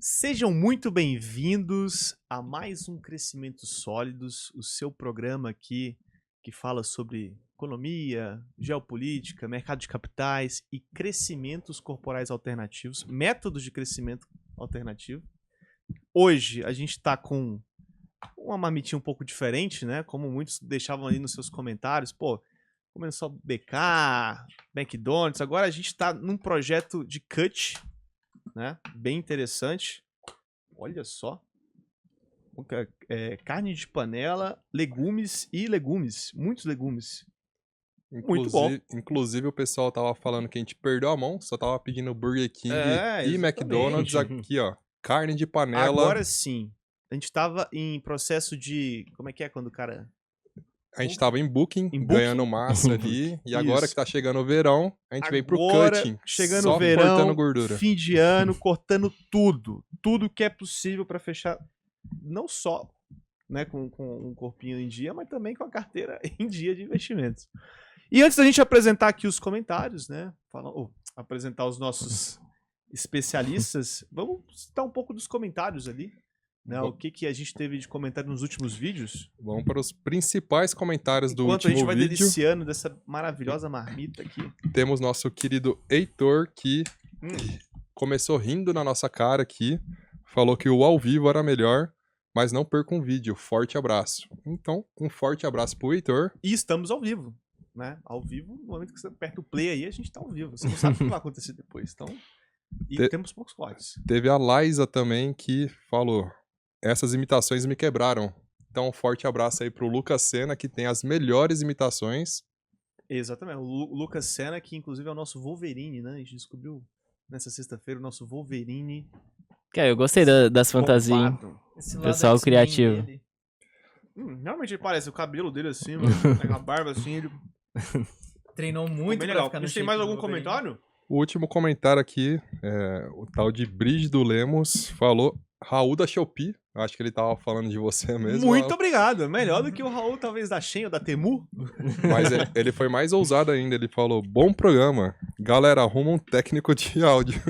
Sejam muito bem-vindos a mais um Crescimento Sólidos, o seu programa aqui que fala sobre economia, geopolítica, mercado de capitais e crescimentos corporais alternativos, métodos de crescimento alternativo. Hoje a gente está com uma marmitinha um pouco diferente, né? Como muitos deixavam ali nos seus comentários. Pô, começou BK, McDonald's, agora a gente está num projeto de cut, né? Bem interessante. Olha só. Carne de panela, legumes e legumes. Muitos legumes. Muito bom. Inclusive o pessoal tava falando que a gente perdeu a mão, só tava pedindo Burger King e Exatamente. McDonald's aqui, ó. Carne de panela. Agora sim. A gente tava em processo de... Como é que é quando o cara... A gente tava em Booking, Em ganhando massa ali. E agora Isso. que tá chegando o verão, a gente vem pro Agora, cutting. chegando só o verão, cortando gordura. fim de ano, cortando tudo. Tudo que é possível para fechar, não só, né, com um corpinho em dia, mas também com a carteira em dia de investimentos. E antes da gente apresentar aqui os comentários, né, apresentar os nossos especialistas, vamos citar um pouco dos comentários ali. Né, o que a gente teve de comentário nos últimos vídeos. Vamos para os principais comentários do Enquanto último a gente vai vídeo. deliciando dessa maravilhosa marmita aqui. Temos nosso querido Heitor, que começou rindo na nossa cara aqui. Falou que o ao vivo era melhor, mas não perca um vídeo. Forte abraço. Então, um forte abraço pro Heitor. E estamos ao vivo, né? Ao vivo, no momento que você aperta o play aí, a gente tá ao vivo. Você não sabe o que vai acontecer depois, então... E temos poucos cortes. Teve a Liza também que falou: essas imitações me quebraram. Então, um forte abraço aí pro Lucas Senna, que tem as melhores imitações. Exatamente. O Lucas Senna, que inclusive é o nosso Wolverine, né? A gente descobriu nessa sexta-feira o nosso Wolverine. Cara, eu gostei das fantasias. Pessoal criativo. Realmente ele parece o cabelo dele assim, mano, a barba assim, ele... Treinou muito bem pra legal. ficar A no gente tem shape mais do algum Wolverine. comentário? O último comentário aqui, o tal de Brígido Lemos falou: Raul da Shopee. Acho que ele tava falando de você mesmo. Muito obrigado. Melhor do que o Raul, talvez, da Shein ou da Temu. Mas ele foi mais ousado ainda. Ele falou: bom programa. Galera, arruma um técnico de áudio.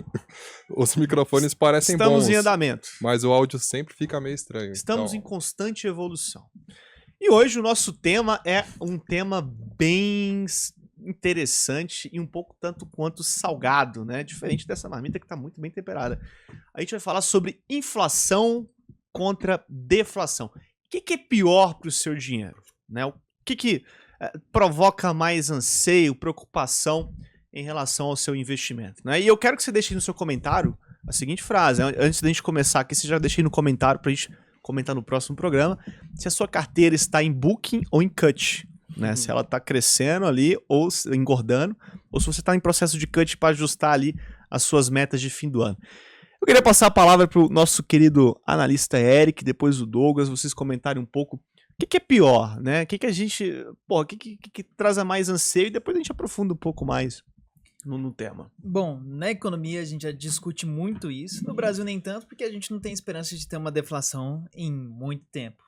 Os microfones parecem Estamos bons, em andamento. mas o áudio sempre fica meio estranho. Estamos então... em constante evolução. E hoje o nosso tema é um tema bem interessante e um pouco tanto quanto salgado, né? Diferente dessa marmita que está muito bem temperada. A gente vai falar sobre inflação contra deflação. O que é pior para o seu dinheiro? Né? O que provoca mais anseio, preocupação em relação ao seu investimento? Né? E eu quero que você deixe no seu comentário a seguinte frase. Antes da gente começar aqui, você já deixe no comentário para a gente comentar no próximo programa se a sua carteira está em Booking ou em Cut. Né? Se ela está crescendo ali ou engordando, ou se você está em processo de cut para ajustar ali as suas metas de fim do ano. Eu queria passar a palavra para o nosso querido analista Eric, depois o Douglas, vocês comentarem um pouco o que é pior, né? O que a gente, o que traz a mais anseio, e depois a gente aprofunda um pouco mais no tema. Bom, na economia a gente já discute muito isso. No Brasil nem tanto, porque a gente não tem esperança de ter uma deflação em muito tempo.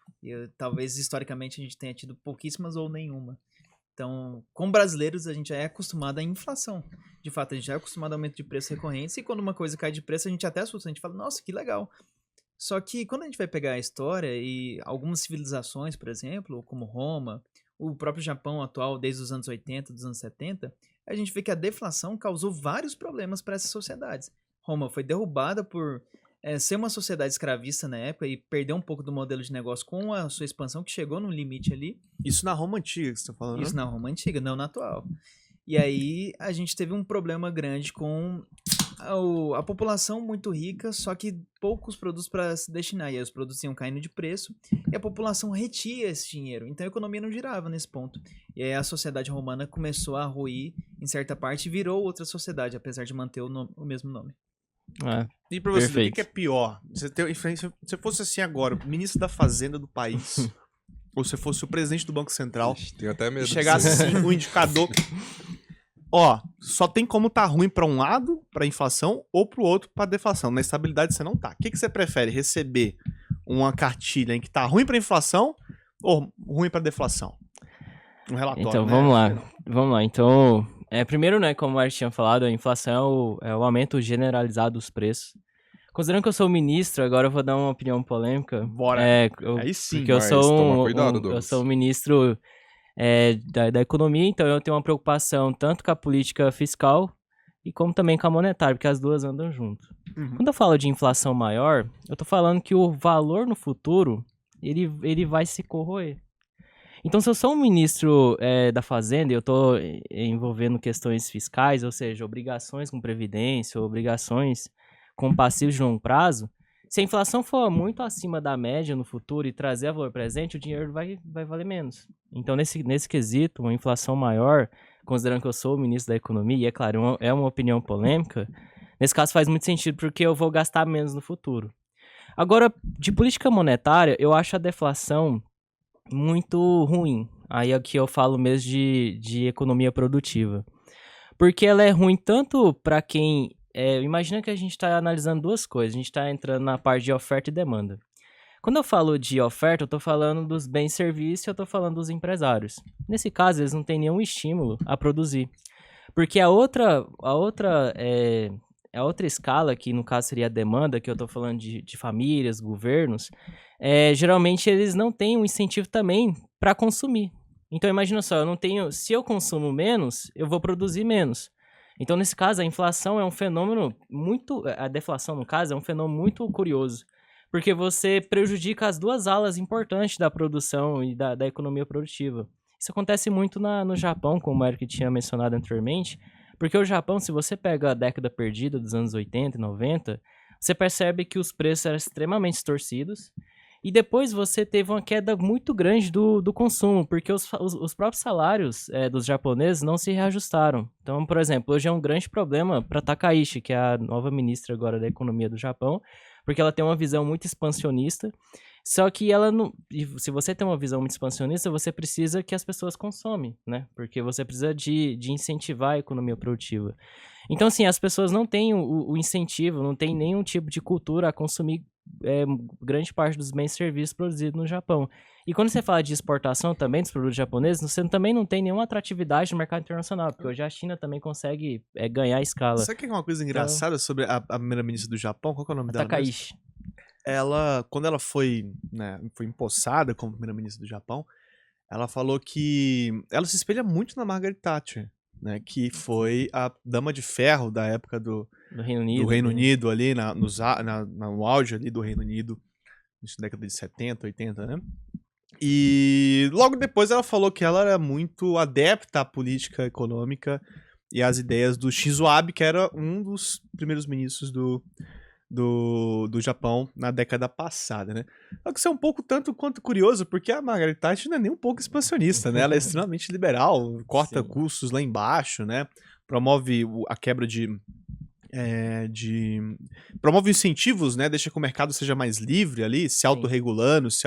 Talvez historicamente a gente tenha tido pouquíssimas ou nenhuma. Então, como brasileiros, a gente já é acostumado à inflação. De fato, a gente já é acostumado ao aumento de preços recorrentes, e quando uma coisa cai de preço, a gente até assusta, a gente fala, nossa, que legal. Só que quando a gente vai pegar a história e algumas civilizações, por exemplo, como Roma, o próprio Japão atual, desde os anos 80, dos anos 70, a gente vê que a deflação causou vários problemas para essas sociedades. Roma foi derrubada por ser uma sociedade escravista na época e perder um pouco do modelo de negócio com a sua expansão, que chegou num limite ali. Isso na Roma antiga que você está falando, Isso né? na Roma antiga, não na atual. E aí a gente teve um problema grande com a população muito rica, só que poucos produtos para se destinar. E aí os produtos iam caindo de preço e a população retia esse dinheiro. Então a economia não girava nesse ponto. E aí a sociedade romana começou a ruir em certa parte e virou outra sociedade, apesar de manter o mesmo nome. E pra você, Perfeito. o que é pior? Se você fosse assim agora, o ministro da Fazenda do país, ou se fosse o presidente do Banco Central, Ixi, tenho até medo e chegasse disso. assim, um indicador... Ó, só tem como tá ruim pra um lado, pra inflação, ou pro outro, pra deflação. Na estabilidade você não tá. O que você prefere? Receber uma cartilha em que tá ruim pra inflação ou ruim pra deflação? Um relatório, Então, né? vamos lá. Vamos lá. Então, primeiro, né, como o Art tinha falado, a inflação é o aumento generalizado dos preços. Considerando que eu sou ministro, agora eu vou dar uma opinião polêmica. Bora. Eu, Aí sim. porque eu mas sou toma cuidado, eu Douglas. sou um ministro da economia, então eu tenho uma preocupação tanto com a política fiscal e como também com a monetária, porque as duas andam junto. Uhum. Quando eu falo de inflação maior, eu tô falando que o valor no futuro, ele vai se corroer. Então, se eu sou um ministro da Fazenda e eu estou envolvendo questões fiscais, ou seja, obrigações com previdência, obrigações com passivos de longo prazo, se a inflação for muito acima da média no futuro e trazer a valor presente, o dinheiro vai valer menos. Então, nesse quesito, uma inflação maior, considerando que eu sou o ministro da Economia, e é claro, é uma opinião polêmica, nesse caso faz muito sentido porque eu vou gastar menos no futuro. Agora, de política monetária, eu acho a deflação muito ruim. Aí aqui eu falo mesmo de economia produtiva. Porque ela é ruim tanto para quem... imagina que a gente está analisando duas coisas. A gente está entrando na parte de oferta e demanda. Quando eu falo de oferta, eu estou falando dos bens e serviços e eu estou falando dos empresários. Nesse caso, eles não têm nenhum estímulo a produzir. Porque a outra escala, que no caso seria a demanda, que eu estou falando de famílias, governos, geralmente eles não têm um incentivo também para consumir. Então imagina só, se eu consumo menos, eu vou produzir menos. Então nesse caso a inflação é um fenômeno a deflação no caso é um fenômeno muito curioso, porque você prejudica as duas alas importantes da produção e da economia produtiva. Isso acontece muito no Japão, como o Eric tinha mencionado anteriormente, porque o Japão, se você pega a década perdida dos anos 80 e 90, você percebe que os preços eram extremamente distorcidos e depois você teve uma queda muito grande do consumo, porque os próprios salários dos japoneses não se reajustaram. Então, por exemplo, hoje é um grande problema para Takaishi, que é a nova ministra agora da economia do Japão, porque ela tem uma visão muito expansionista. Só que ela não... Se você tem uma visão muito expansionista, você precisa que as pessoas consomem, né? Porque você precisa de incentivar a economia produtiva. Então, assim, as pessoas não têm o incentivo, não têm nenhum tipo de cultura a consumir grande parte dos bens e serviços produzidos no Japão. E quando você fala de exportação também dos produtos japoneses, você também não tem nenhuma atratividade no mercado internacional, porque hoje a China também consegue ganhar escala. Sabe o que é uma coisa engraçada sobre a primeira-ministra do Japão? Qual que é o nome dela? Takaishi. Quando ela foi empossada como primeira-ministra do Japão, ela falou que ela se espelha muito na Margaret Thatcher, né, que foi a dama de ferro da época do Reino Unido ali, no auge ali do Reino Unido, na década de 70, 80, né? E logo depois ela falou que ela era muito adepta à política econômica e às ideias do Shinzo Abe, que era um dos primeiros ministros do Japão na década passada, né? Só que isso é um pouco tanto quanto curioso, porque a Margaret Thatcher não é nem um pouco expansionista, né? Ela é extremamente liberal, corta custos lá embaixo, né? Promove a quebra promove incentivos, né? Deixa que o mercado seja mais livre ali, se autorregulando, se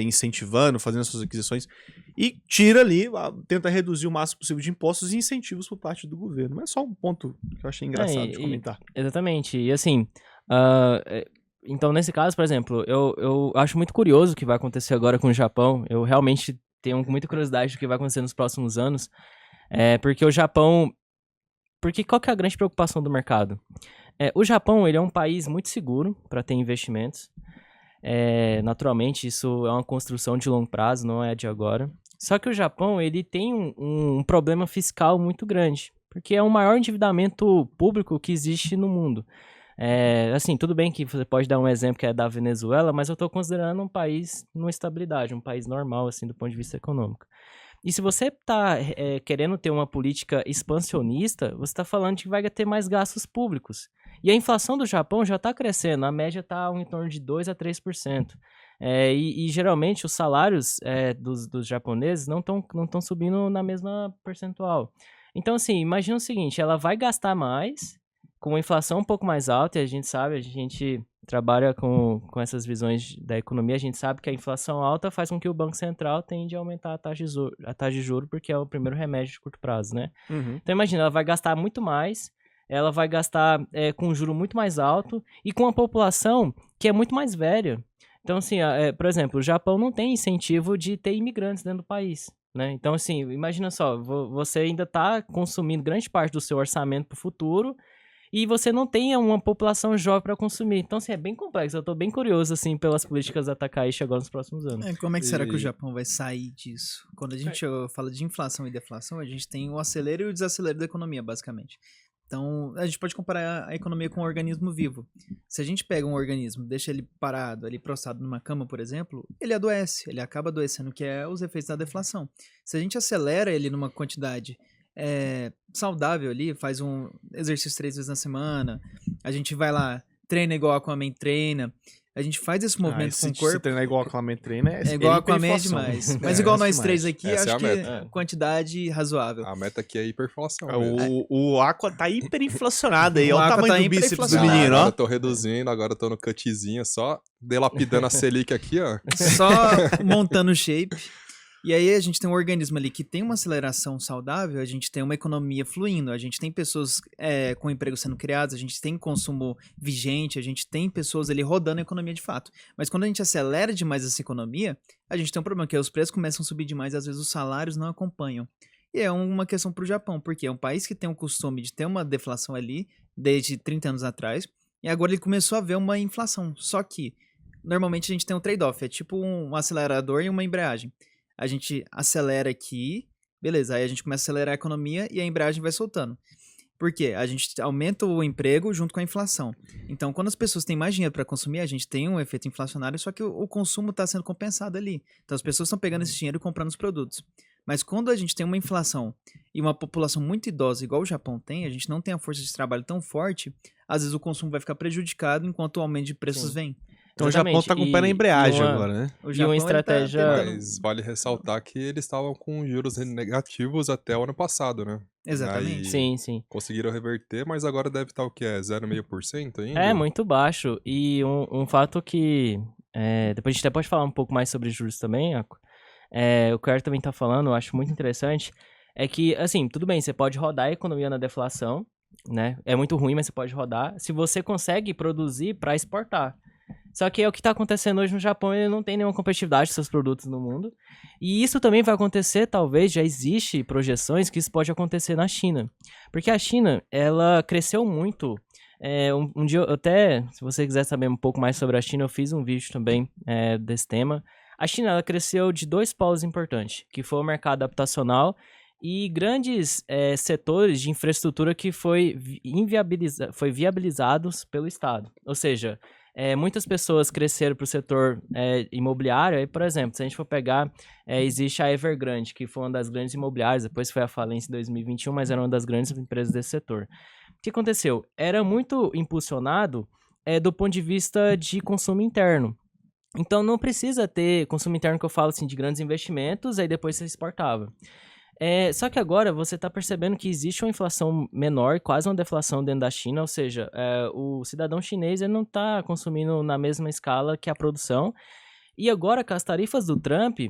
incentivando, fazendo as suas aquisições. E tira ali, tenta reduzir o máximo possível de impostos e incentivos por parte do governo. Mas é só um ponto que eu achei engraçado de comentar. Exatamente. E assim, então nesse caso, por exemplo, eu acho muito curioso o que vai acontecer agora com o Japão. Eu realmente tenho muita curiosidade do que vai acontecer nos próximos anos. Porque o Japão... Porque qual que é a grande preocupação do mercado? O Japão, ele é um país muito seguro para ter investimentos. Naturalmente, isso é uma construção de longo prazo, não é de agora. Só que o Japão, ele tem um problema fiscal muito grande, porque é o maior endividamento público que existe no mundo. Assim, tudo bem que você pode dar um exemplo que é da Venezuela, mas eu estou considerando um país numa estabilidade, um país normal, assim, do ponto de vista econômico. E se você está querendo ter uma política expansionista, você está falando que vai ter mais gastos públicos. E a inflação do Japão já está crescendo, a média está em torno de 2% a 3%. E geralmente os salários dos japoneses não estão subindo na mesma percentual. Então, assim, imagina o seguinte, ela vai gastar mais, com uma inflação um pouco mais alta, e a gente sabe, a gente trabalha com essas visões da economia, a gente sabe que a inflação alta faz com que o Banco Central tende a aumentar a taxa de juros, porque é o primeiro remédio de curto prazo, né? Uhum. Então imagina, ela vai gastar muito mais, ela vai gastar com um juro muito mais alto e com uma população que é muito mais velha. Então, assim, por exemplo, o Japão não tem incentivo de ter imigrantes dentro do país, né? Então, assim, imagina só, você ainda está consumindo grande parte do seu orçamento para o futuro e você não tem uma população jovem para consumir. Então, assim, é bem complexo. Eu tô bem curioso, assim, pelas políticas da Takaishi agora nos próximos anos. Como é que será que o E- Japão vai sair disso? Quando a gente fala de inflação e deflação, a gente tem o acelero e o desacelero da economia, basicamente. Então, a gente pode comparar a economia com um organismo vivo. Se a gente pega um organismo, deixa ele parado, ali prostrado numa cama, por exemplo, ele adoece, ele acaba adoecendo, que é os efeitos da deflação. Se a gente acelera ele numa quantidade saudável ali, faz um exercício 3 vezes na semana, a gente vai lá, treina igual a Aquaman treina, a gente faz esse movimento com o Se corpo. treinar igual a Aquaman treina, É igual a Aquaman é hiperinflação. demais. Mas igual nós três aqui, Essa é acho a que meta. quantidade razoável. A meta aqui é hiperflação. mesmo. O Aqua tá hiperinflacionado aí. O Olha o Aqua tamanho tá do bíceps do hiperinflacionado. menino, Agora ó. eu tô reduzindo, agora eu tô no cutzinho, só delapidando a Selic aqui, ó. Só montando o shape. E aí a gente tem um organismo ali que tem uma aceleração saudável, a gente tem uma economia fluindo, a gente tem pessoas com empregos sendo criados, a gente tem consumo vigente, a gente tem pessoas ali rodando a economia de fato. Mas quando a gente acelera demais essa economia, a gente tem um problema, que é os preços começam a subir demais e às vezes os salários não acompanham. E é uma questão para o Japão, porque é um país que tem o costume de ter uma deflação ali desde 30 anos atrás, e agora ele começou a ver uma inflação. Só que, normalmente a gente tem um trade-off, é tipo um acelerador e uma embreagem. A gente acelera aqui, beleza, aí a gente começa a acelerar a economia e a embreagem vai soltando. Por quê? A gente aumenta o emprego junto com a inflação. Então, quando as pessoas têm mais dinheiro para consumir, a gente tem um efeito inflacionário, só que o consumo está sendo compensado ali. Então, as pessoas estão pegando esse dinheiro e comprando os produtos. Mas quando a gente tem uma inflação e uma população muito idosa, igual o Japão tem, a gente não tem a força de trabalho tão forte, às vezes o consumo vai ficar prejudicado enquanto o aumento de preços vem. Então o Japão tá com o pé na E embreagem uma- agora, né? O E Japão, uma ele tá estratégia- tentando- Mas vale ressaltar que eles estavam com juros negativos até o ano passado, né? Exatamente. Aí Sim, sim. conseguiram reverter, mas agora deve estar o que? 0,5% ainda? É muito baixo. E um fato que. Depois a gente até pode falar um pouco mais sobre juros também, Aco. O que o Eric também tá falando, eu acho muito interessante. É que, assim, tudo bem, você pode rodar a economia na deflação, né? É muito ruim, mas você pode rodar. Se você consegue produzir para exportar. Só que é o que está acontecendo hoje no Japão, ele não tem nenhuma competitividade dos seus produtos no mundo. E isso também vai acontecer, talvez, já existe projeções que isso pode acontecer na China. Porque a China, ela cresceu muito. Um dia, até, se você quiser saber um pouco mais sobre a China, eu fiz um vídeo também desse tema. A China, ela cresceu de 2 polos importantes, que foi o mercado habitacional e grandes setores de infraestrutura que foi viabilizados pelo Estado. Ou seja, muitas pessoas cresceram para o setor imobiliário. Aí, por exemplo, se a gente for pegar, existe a Evergrande, que foi uma das grandes imobiliárias, depois foi a falência em 2021, mas era uma das grandes empresas desse setor. O que aconteceu? Era muito impulsionado do ponto de vista de consumo interno. Então, não precisa ter consumo interno, que eu falo assim, de grandes investimentos, aí depois você exportava. Só que agora você está percebendo que existe uma inflação menor, quase uma deflação dentro da China, ou seja, o cidadão chinês ele não está consumindo na mesma escala que a produção. E agora, com as tarifas do Trump,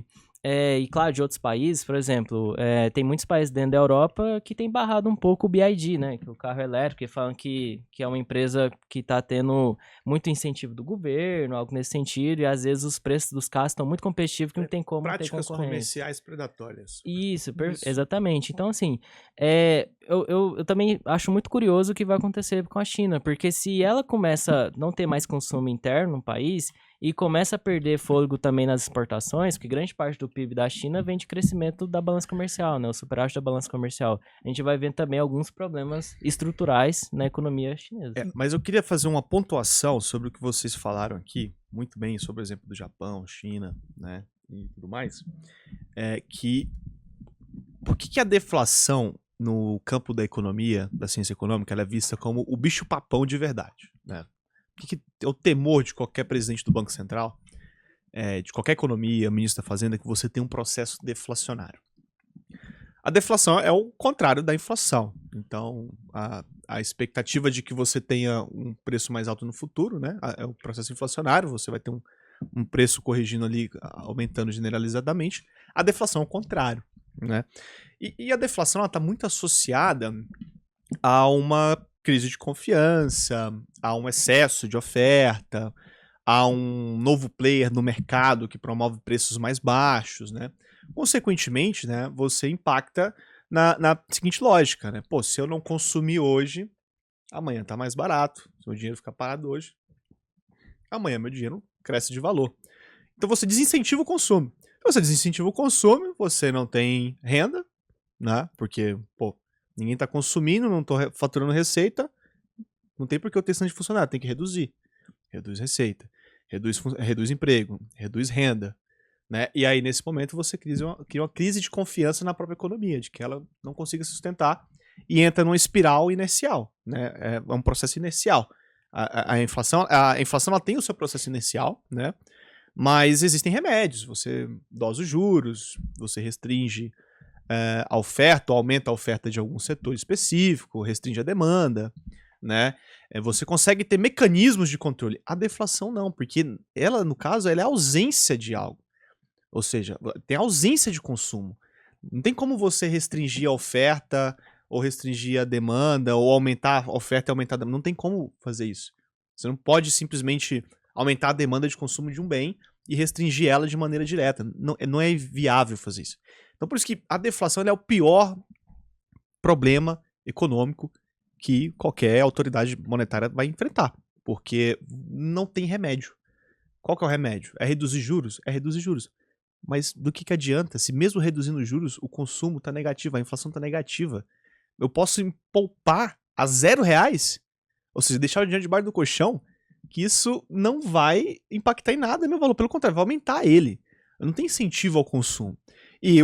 e claro, de outros países, por exemplo, tem muitos países dentro da Europa que tem barrado um pouco o BYD, né, que é o carro elétrico, que falam que é uma empresa que está tendo muito incentivo do governo, algo nesse sentido, e às vezes os preços dos carros estão muito competitivos que não tem como ter Práticas concorrência. comerciais predatórias. Isso, exatamente. Então, assim, eu também acho muito curioso o que vai acontecer com a China, porque se ela começa a não ter mais consumo interno no país e começa a perder fôlego também nas exportações, porque grande parte do PIB da China vem de crescimento da balança comercial, né? O superávit da balança comercial. A gente vai ver também alguns problemas estruturais na economia chinesa. Mas eu queria fazer uma pontuação sobre o que vocês falaram aqui, muito bem, sobre o exemplo do Japão, China, né, e tudo mais, por que a deflação no campo da economia, da ciência econômica, ela é vista como o bicho-papão de verdade, né? Por que é o temor de qualquer presidente do Banco Central, de qualquer economia, ministro da Fazenda, que você tem um processo deflacionário? A deflação é o contrário da inflação. Então, a expectativa de que você tenha um preço mais alto no futuro, né? É o processo inflacionário, você vai ter um preço corrigindo ali, aumentando generalizadamente. A deflação é o contrário, né? E a deflação está muito associada a uma crise de confiança, a um excesso de oferta, a um novo player no mercado que promove preços mais baixos, né? Consequentemente, né, você impacta na seguinte lógica, né? Pô, se eu não consumir hoje, Amanhã tá mais barato, seu dinheiro fica parado hoje. Amanhã meu dinheiro cresce de valor. Então você desincentiva o consumo. Se você desincentiva o consumo, você não tem renda, né? Porque, pô, ninguém tá consumindo, não tô faturando receita, não tem por que eu ter esse de funcionário, tem que reduzir. Reduz receita, reduz emprego, reduz renda, né? E aí, nesse momento, você cria uma crise de confiança na própria economia, de que ela não consiga sustentar e entra numa espiral inercial, né? É um processo inercial. A inflação ela tem o seu processo inercial, né? Mas existem remédios. Você dosa os juros, você restringe a oferta, ou aumenta a oferta de algum setor específico, restringe a demanda, né? Você consegue ter mecanismos de controle. A deflação não, porque ela, no caso, ela é a ausência de algo. Ou seja, tem ausência de consumo. Não tem como você restringir a oferta, ou restringir a demanda, ou aumentar a oferta e aumentar a demanda. Não tem como fazer isso. Você não pode simplesmente aumentar a demanda de consumo de um bem e restringir ela de maneira direta. Não é viável fazer isso. Então, por isso que a deflação é o pior problema econômico que qualquer autoridade monetária vai enfrentar, porque não tem remédio. Qual que é o remédio? É reduzir juros? É reduzir juros. Mas do que adianta se mesmo reduzindo os juros, o consumo está negativo, a inflação está negativa? Eu posso poupar a R$0, ou seja, deixar o dinheiro debaixo do colchão, que isso não vai impactar em nada meu valor, pelo contrário, vai aumentar ele. Não tem incentivo ao consumo. E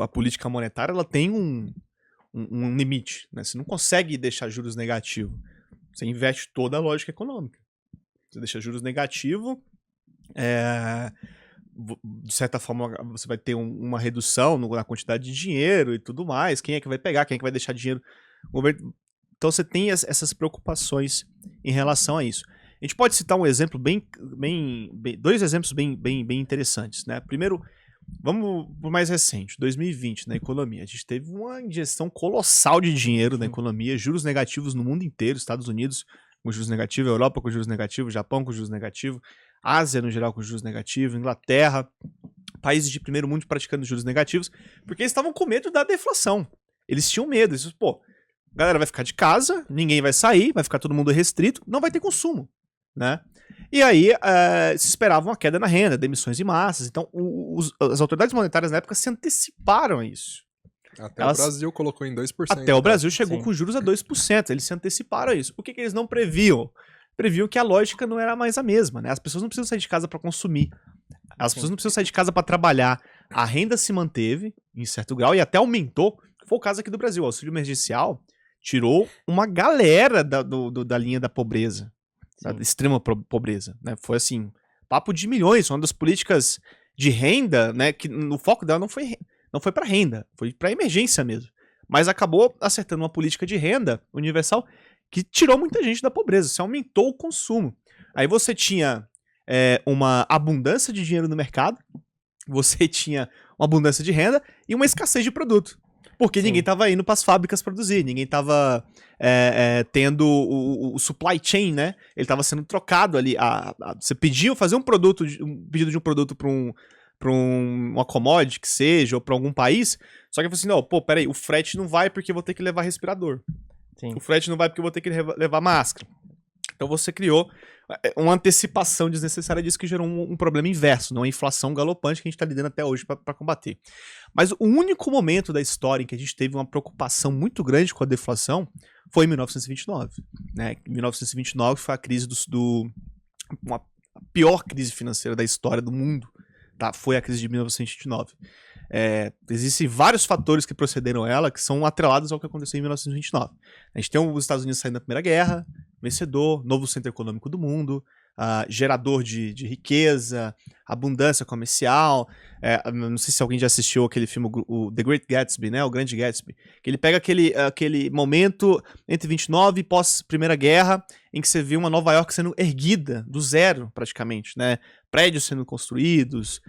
a política monetária ela tem um limite, né? Você não consegue deixar juros negativos. Você inverte toda a lógica econômica. Você deixa juros negativos, de certa forma você vai ter uma redução na quantidade de dinheiro e tudo mais. Quem é que vai pegar? Quem é que vai deixar dinheiro? Então você tem essas preocupações em relação a isso. A gente pode citar um exemplo dois exemplos bem interessantes, né? Primeiro, vamos pro mais recente, 2020, na economia. A gente teve uma injeção colossal de dinheiro na economia, juros negativos no mundo inteiro, Estados Unidos com juros negativos, Europa com juros negativos, Japão com juros negativos, Ásia no geral com juros negativos, Inglaterra, países de primeiro mundo praticando juros negativos, porque eles estavam com medo da deflação. Eles tinham medo, eles pô, a galera vai ficar de casa, ninguém vai sair, vai ficar todo mundo restrito, não vai ter consumo, né? E aí se esperava uma queda na renda, demissões em massas. Então as autoridades monetárias na época se anteciparam a isso. Até o Brasil colocou em 2%. Até o Brasil chegou Sim. com juros a 2%. Eles se anteciparam a isso. O que eles não previam? Previam que a lógica não era mais a mesma, né? As pessoas não precisam sair de casa para consumir. As pessoas não precisam sair de casa para trabalhar. A renda se manteve em certo grau e até aumentou. Foi o caso aqui do Brasil. O auxílio emergencial tirou uma galera da linha da pobreza. Da extrema pobreza, né? Foi assim, papo de milhões, uma das políticas de renda, né, que no foco dela não foi para renda, foi para emergência mesmo. Mas acabou acertando uma política de renda universal que tirou muita gente da pobreza, isso aumentou o consumo. Aí você tinha uma abundância de dinheiro no mercado, você tinha uma abundância de renda e uma escassez de produto. Porque ninguém estava indo para as fábricas produzir, ninguém estava tendo o supply chain, né? Ele estava sendo trocado ali. Você pediu fazer um pedido de um produto para uma commodity que seja, ou para algum país, só que eu falei assim, não, pô, peraí, o frete não vai porque eu vou ter que levar respirador. Sim. O frete não vai porque eu vou ter que levar máscara. Então você criou uma antecipação desnecessária disso que gerou um problema inverso, não a inflação galopante que a gente está lidando até hoje para combater. Mas o único momento da história em que a gente teve uma preocupação muito grande com a deflação foi em 1929. Né? Em 1929 foi a crise a pior crise financeira da história do mundo. Tá? Foi a crise de 1929. Existem vários fatores que procederam a ela que são atrelados ao que aconteceu em 1929. A gente tem os Estados Unidos saindo da Primeira Guerra, vencedor, novo centro econômico do mundo, gerador de riqueza, abundância comercial. Não sei se alguém já assistiu aquele filme, o The Great Gatsby, né? O Grande Gatsby. Que ele pega aquele momento entre 29 e pós-Primeira Guerra, em que você vê uma Nova York sendo erguida do zero, praticamente, né? Prédios sendo construídos,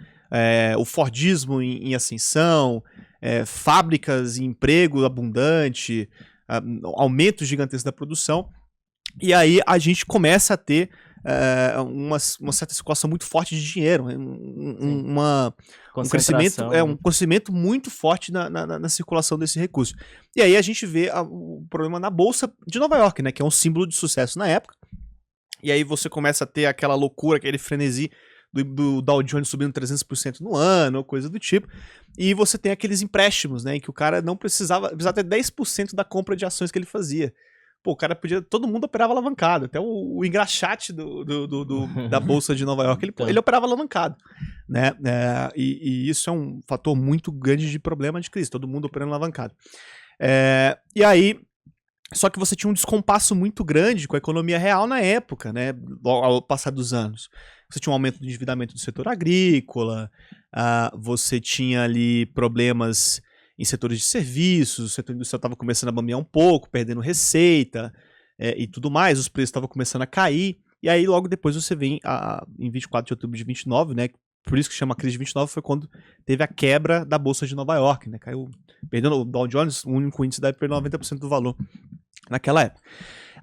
o Fordismo em ascensão, fábricas em emprego abundante, aumento gigantesco da produção. E aí a gente começa a ter uma certa circulação muito forte de dinheiro, um crescimento muito forte na circulação desse recurso. E aí a gente vê o problema na Bolsa de Nova York, né, que é um símbolo de sucesso na época. E aí você começa a ter aquela loucura, aquele frenesi do Dow Jones subindo 300% no ano, ou coisa do tipo. E você tem aqueles empréstimos, né, em que o cara não precisava ter 10% da compra de ações que ele fazia. Pô, o cara todo mundo operava alavancado, até o engraxate da Bolsa de Nova York, ele operava alavancado, né, e isso é um fator muito grande de problema de crise, todo mundo operando alavancado. E aí, só que você tinha um descompasso muito grande com a economia real na época, né, ao passar dos anos. Você tinha um aumento do endividamento do setor agrícola, você tinha ali problemas em setores de serviços, o setor industrial estava começando a bambear um pouco, perdendo receita e tudo mais, os preços estavam começando a cair, e aí logo depois você vem em 24 de outubro de 29, né, por isso que chama a crise de 29, foi quando teve a quebra da Bolsa de Nova York, né, caiu, perdendo o Dow Jones, o único índice daí perdeu 90% do valor naquela época.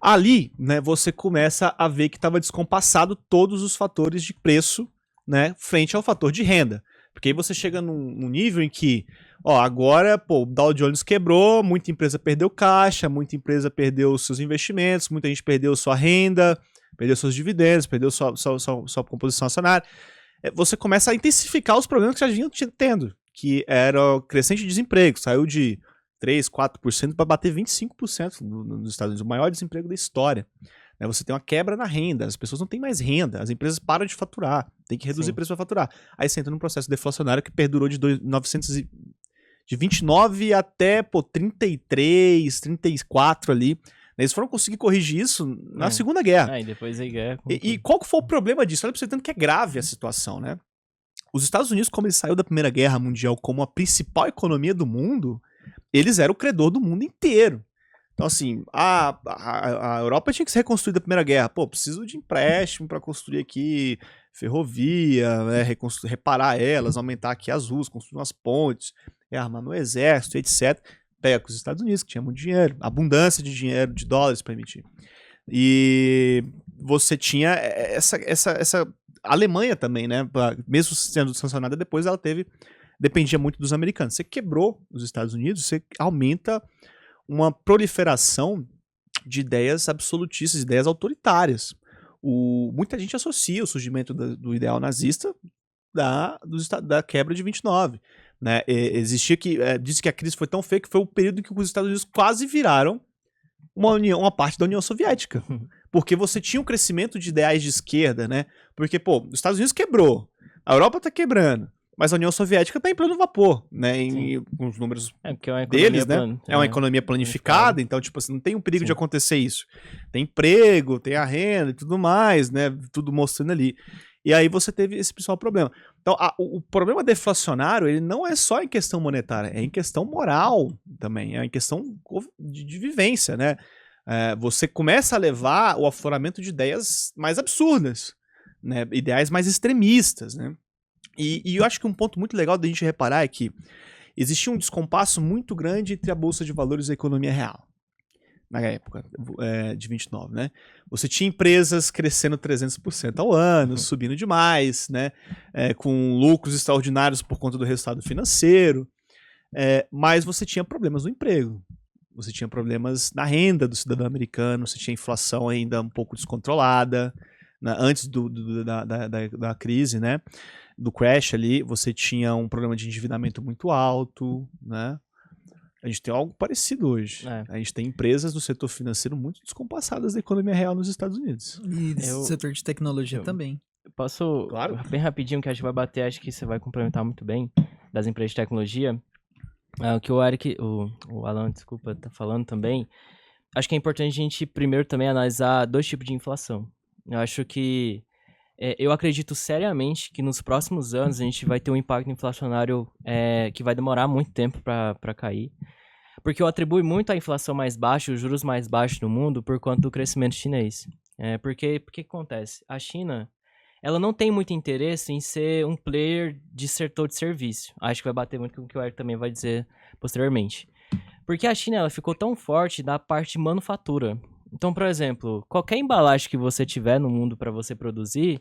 Ali, né, você começa a ver que estava descompassado todos os fatores de preço, né, frente ao fator de renda, porque aí você chega num nível em que agora, o Dow Jones quebrou, muita empresa perdeu caixa, muita empresa perdeu seus investimentos, muita gente perdeu sua renda, perdeu seus dividendos, perdeu sua composição acionária. Você começa a intensificar os problemas que já vinham tendo, que era o crescente desemprego, saiu de 3%, 4% para bater 25% nos Estados Unidos, o maior desemprego da história. Você tem uma quebra na renda, as pessoas não têm mais renda, as empresas param de faturar, tem que reduzir o preço para faturar. Aí você entra num processo deflacionário que perdurou de 29 até 33, 34 ali. Eles foram conseguir corrigir isso na Segunda Guerra. E depois a guerra. E qual que foi o problema disso? Olha pra você tanto que é grave a situação, né? Os Estados Unidos, como ele saiu da Primeira Guerra Mundial como a principal economia do mundo, eles eram o credor do mundo inteiro. Então, assim, a Europa tinha que ser reconstruída da Primeira Guerra. Preciso de empréstimo para construir aqui ferrovia, né, reparar elas, aumentar aqui as ruas, construir umas pontes, armar meu exército, etc. Pega com os Estados Unidos, que tinha muito dinheiro, abundância de dinheiro, de dólares para emitir. E você tinha essa a Alemanha também, né? Mesmo sendo sancionada depois, ela dependia muito dos americanos. Você quebrou os Estados Unidos, você aumenta uma proliferação de ideias absolutistas, ideias autoritárias. Muita gente associa o surgimento do ideal nazista da quebra de 29. Né? Diz que a crise foi tão feia que foi o período em que os Estados Unidos quase viraram uma parte da União Soviética. Porque você tinha um crescimento de ideais de esquerda, né? Porque, os Estados Unidos quebrou, a Europa está quebrando, mas a União Soviética está em pleno vapor, né? Com os números deles, né? É uma economia planificada, então, tipo assim, não tem um perigo de acontecer isso. Tem emprego, tem a renda e tudo mais, né? Tudo mostrando ali. E aí você teve esse principal problema. Então, o problema deflacionário, ele não é só em questão monetária, é em questão moral também, é em questão de vivência, né? Você começa a levar o afloramento de ideias mais absurdas, né? Ideais mais extremistas, né? E eu acho que um ponto muito legal da gente reparar é que existia um descompasso muito grande entre a Bolsa de Valores e a economia real, na época de 29, né? Você tinha empresas crescendo 300% ao ano, subindo demais, né? Com lucros extraordinários por conta do resultado financeiro, mas você tinha problemas no emprego, você tinha problemas na renda do cidadão americano, você tinha inflação ainda um pouco descontrolada, né? Antes da crise, né? Do crash ali, você tinha um problema de endividamento muito alto, né? A gente tem algo parecido hoje. A gente tem empresas do setor financeiro muito descompassadas da economia real nos Estados Unidos. E do setor de tecnologia também. Posso, bem rapidinho, que a gente vai bater, acho que você vai complementar muito bem, das empresas de tecnologia. O que o Eric, o Alan, desculpa, tá falando também. Acho que é importante a gente primeiro também analisar dois tipos de inflação. Eu acho que eu acredito seriamente que nos próximos anos a gente vai ter um impacto inflacionário que vai demorar muito tempo para cair. Porque eu atribuo muito a inflação mais baixa, os juros mais baixos no mundo, por conta do crescimento chinês. Porque o que acontece? A China, ela não tem muito interesse em ser um player de setor de serviço. Acho que vai bater muito com o que o Eric também vai dizer posteriormente. Porque a China ela ficou tão forte da parte de manufatura. Então, por exemplo, qualquer embalagem que você tiver no mundo para você produzir,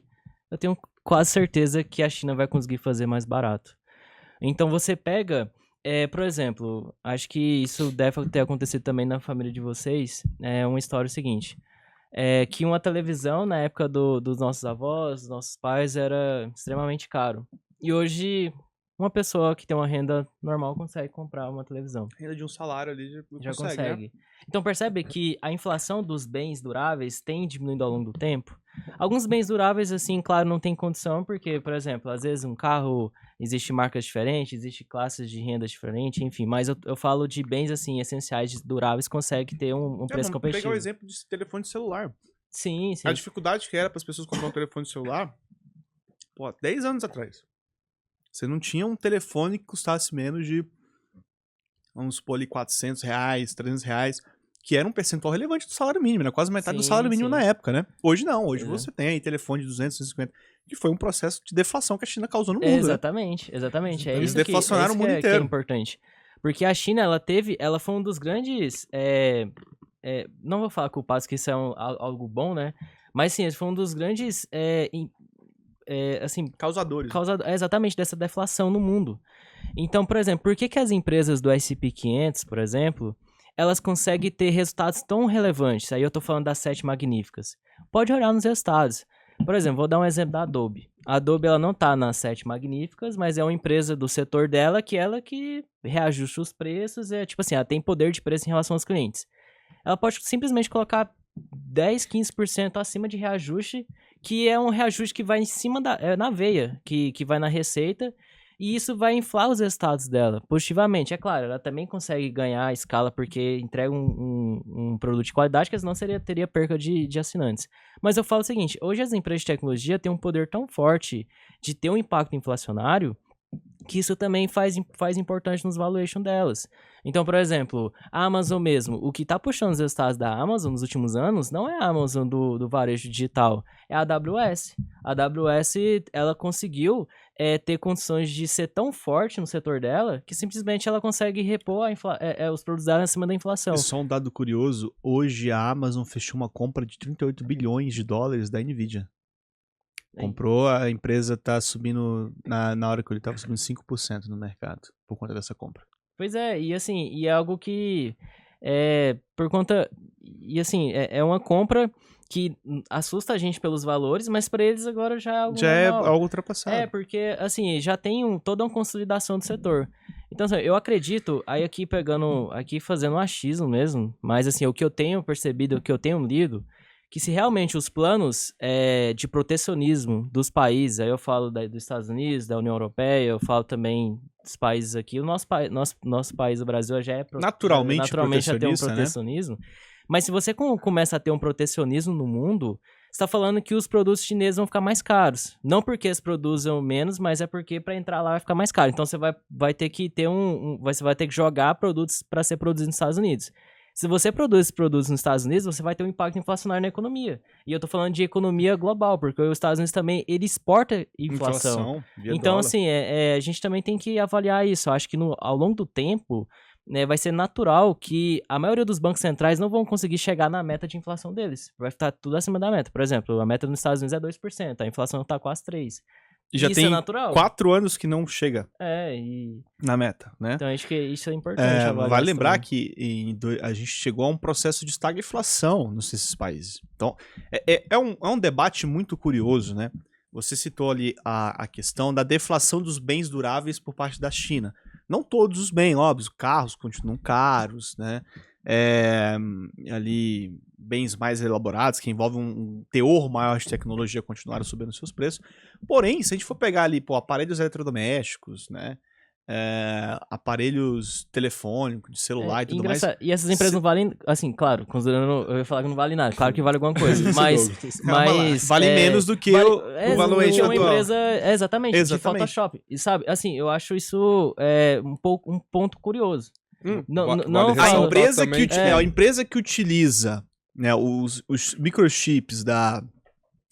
eu tenho quase certeza que a China vai conseguir fazer mais barato. Então você pega, por exemplo, acho que isso deve ter acontecido também na família de vocês, é uma história seguinte, que uma televisão na época dos nossos avós, dos nossos pais, era extremamente caro. E hoje, uma pessoa que tem uma renda normal consegue comprar uma televisão. Renda de um salário ali Já consegue. consegue. Então percebe que a inflação dos bens duráveis tem diminuído ao longo do tempo. Alguns bens duráveis, assim, claro, não tem condição, porque, por exemplo, às vezes um carro, existe marcas diferentes, existe classes de renda diferentes, enfim, mas eu falo de bens, assim, essenciais, duráveis, consegue ter um preço Vamos competitivo. pegar o exemplo de telefone celular. Sim, sim. A dificuldade que era para as pessoas comprar um telefone celular, 10 anos atrás. Você não tinha um telefone que custasse menos de, vamos supor ali, R$400, R$300, que era um percentual relevante do salário mínimo, né? Quase metade do Sim, salário mínimo sim. na época, né? Hoje não, hoje Pois é. você tem aí telefone de 200, 250, que foi um processo de deflação que a China causou no mundo, né? Exatamente. É Eles isso que, deflacionaram o mundo que é inteiro. importante. Porque a China, ela foi um dos grandes, não vou falar culpados, que isso é algo bom, né? Mas sim, foi um dos grandes, assim, Causadores. exatamente dessa deflação no mundo. Então, por exemplo, por que as empresas do S&P 500, por exemplo, elas conseguem ter resultados tão relevantes? Aí eu tô falando das 7 magníficas. Pode olhar nos resultados. Por exemplo, vou dar um exemplo da Adobe. A Adobe, ela não tá nas 7 magníficas, mas é uma empresa do setor dela que reajusta os preços, tipo assim, ela tem poder de preço em relação aos clientes. Ela pode simplesmente colocar 10, 15% acima de reajuste, que é um reajuste que vai em cima na veia, que vai na receita, e isso vai inflar os resultados dela positivamente. É claro, ela também consegue ganhar escala porque entrega um produto de qualidade, que senão teria perca de assinantes. Mas eu falo o seguinte, hoje as empresas de tecnologia têm um poder tão forte de ter um impacto inflacionário, que isso também faz importante nos valuation delas. Então, por exemplo, a Amazon mesmo, o que está puxando os resultados da Amazon nos últimos anos não é a Amazon do varejo digital, é a AWS. A AWS, ela conseguiu ter condições de ser tão forte no setor dela que simplesmente ela consegue repor os produtos dela acima da inflação. E só um dado curioso, hoje a Amazon fechou uma compra de 38 bilhões de dólares da Nvidia. Comprou, a empresa tá subindo, na hora que ele tava subindo 5% no mercado, por conta dessa compra. Pois é, e assim, e é algo que por conta, e assim, é uma compra que assusta a gente pelos valores, mas para eles agora já é algo normal. É algo ultrapassado. Porque assim, já tem toda uma consolidação do setor. Então, assim, eu acredito, aí aqui fazendo um achismo mesmo, mas assim, o que eu tenho percebido, o que eu tenho lido, que se realmente os planos de protecionismo dos países, aí eu falo dos Estados Unidos, da União Europeia, eu falo também dos países aqui, o nosso país, o Brasil, já é naturalmente já tem um protecionista, né? protecionismo, mas se você começa a ter um protecionismo no mundo, você está falando que os produtos chineses vão ficar mais caros. Não porque eles produzam menos, mas é porque para entrar lá vai ficar mais caro. Então você vai ter que ter você vai ter que jogar produtos para ser produzido nos Estados Unidos. Se você produz esses produtos nos Estados Unidos, você vai ter um impacto inflacionário na economia. E eu tô falando de economia global, porque os Estados Unidos também, ele exporta inflação. Via Então, dólar. assim, a gente também tem que avaliar isso. Eu acho que ao longo do tempo, né, vai ser natural que a maioria dos bancos centrais não vão conseguir chegar na meta de inflação deles. Vai estar tudo acima da meta. Por exemplo, a meta nos Estados Unidos é 2%, a inflação tá quase 3%. E já isso tem é natural. 4 anos que não chega E... na meta, né? Então, acho que isso é importante. avaliar Vale isso lembrar também. que a gente chegou a um processo de estagflação nesses países. Então, é um debate muito curioso, né? Você citou ali a questão da deflação dos bens duráveis por parte da China. Não todos os bens, óbvio, carros continuam caros, né? Ali, bens mais elaborados, que envolvem um teor maior de tecnologia, continuaram subindo seus preços. Porém, se a gente for pegar ali, aparelhos eletrodomésticos, né? Aparelhos telefônicos, de celular e tudo mais. E essas empresas não valem, assim, claro, considerando, eu ia falar que não vale nada, claro que vale alguma coisa, mas vale menos do que o valuation uma atual. empresa, exatamente, de Exatamente. Photoshop. E sabe, assim, eu acho isso um ponto curioso. Não vale falo- ressaltar A empresa que utiliza, né, os microchips da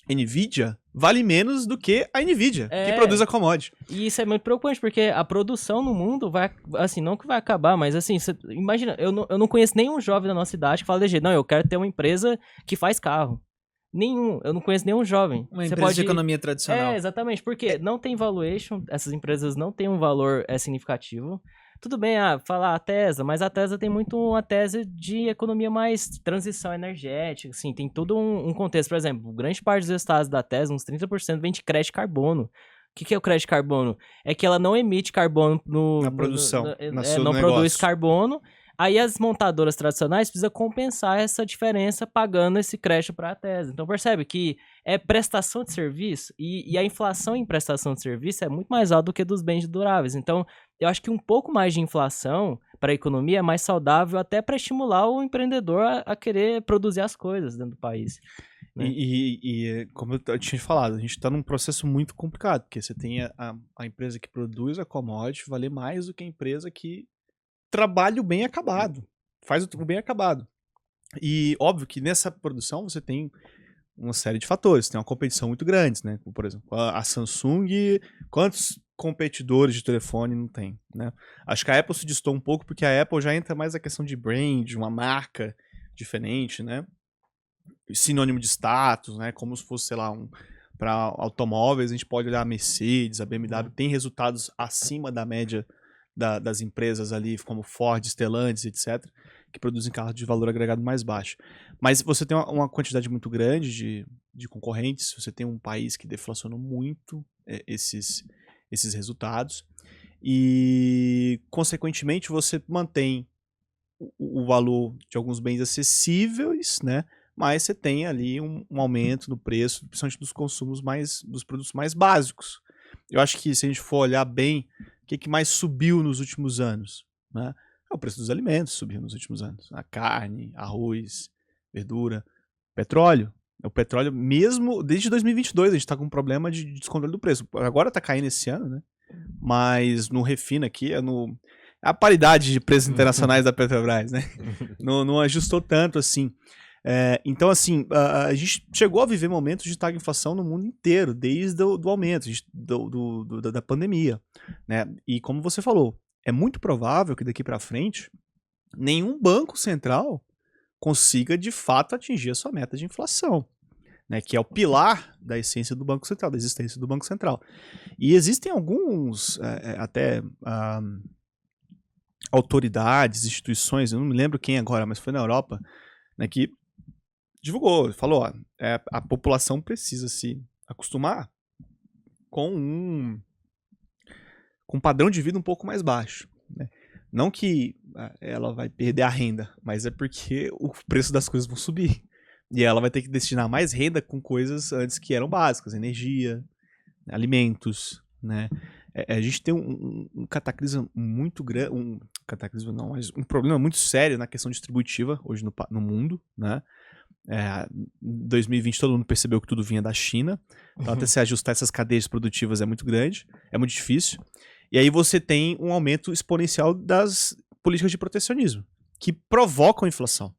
Nvidia vale menos do que a Nvidia, É. que produz a commodity. E isso é muito preocupante, porque a produção no mundo vai, assim, não que vai acabar, mas assim, você imagina, eu não conheço nenhum jovem da nossa idade que fala de jeito, não, eu quero ter uma empresa que faz carro. Nenhum, eu não conheço nenhum jovem. Uma Você empresa de economia tradicional. É, exatamente, porque não tem valuation, essas empresas não têm um valor significativo. Tudo bem, falar a Tesla, mas a Tesla tem muito uma tese de economia mais transição energética, assim, tem todo um contexto. Por exemplo, grande parte dos resultados da Tesla, uns 30%, vem de crédito de carbono. O que é o crédito de carbono? É que ela não emite carbono Na produção, no seu não negócio. produz carbono. Aí as montadoras tradicionais precisam compensar essa diferença pagando esse crédito para a Tesla. Então percebe que é prestação de serviço e a inflação em prestação de serviço é muito mais alta do que dos bens duráveis. Então eu acho que um pouco mais de inflação para a economia é mais saudável até para estimular o empreendedor a querer produzir as coisas dentro do país. Né? E como eu tinha falado, a gente está num processo muito complicado, porque você tem a empresa que produz a commodity valer mais do que a empresa que trabalha o bem acabado, faz o bem acabado. E óbvio que nessa produção você tem uma série de fatores, tem uma competição muito grande, né? Por exemplo, a Samsung, quantos competidores de telefone não tem, né? Acho que a Apple se distou um pouco porque a Apple já entra mais na questão de brand, uma marca diferente, né? Sinônimo de status, né? Como se fosse, sei lá, para automóveis, a gente pode olhar a Mercedes, a BMW, tem resultados acima da média das empresas ali, como Ford, Stellantis, etc., que produzem carros de valor agregado mais baixo. Mas você tem uma quantidade muito grande de concorrentes, você tem um país que deflacionou muito esses resultados, e, consequentemente, você mantém o valor de alguns bens acessíveis, né? Mas você tem ali um aumento no preço, principalmente dos consumos dos produtos mais básicos. Eu acho que se a gente for olhar bem, o que mais subiu nos últimos anos? Né? O preço dos alimentos subiu nos últimos anos. A carne, arroz, verdura, petróleo. O petróleo, mesmo desde 2022, a gente está com um problema de descontrole do preço. Agora está caindo esse ano, né? Mas no refino aqui, a paridade de preços internacionais da Petrobras, né? Não ajustou tanto assim. Então, assim, a gente chegou a viver momentos de estagflação no mundo inteiro, desde o aumento da pandemia, né? E como você falou, é muito provável que daqui para frente nenhum banco central consiga de fato atingir a sua meta de inflação, né? Que é o pilar da essência do Banco Central, da existência do Banco Central. E existem alguns autoridades, instituições, eu não me lembro quem agora, mas foi na Europa, né, que divulgou, falou, a população precisa se acostumar com um padrão de vida um pouco mais baixo, né? Não que ela vai perder a renda, mas é porque o preço das coisas vão subir. E ela vai ter que destinar mais renda com coisas antes que eram básicas, energia, alimentos, né? A gente tem um cataclismo muito grande, mas um problema muito sério na questão distributiva hoje no mundo, né? Em 2020 todo mundo percebeu que tudo vinha da China, então até se ajustar essas cadeias produtivas é muito grande, é muito difícil. E aí você tem um aumento exponencial das políticas de protecionismo, que provocam a inflação,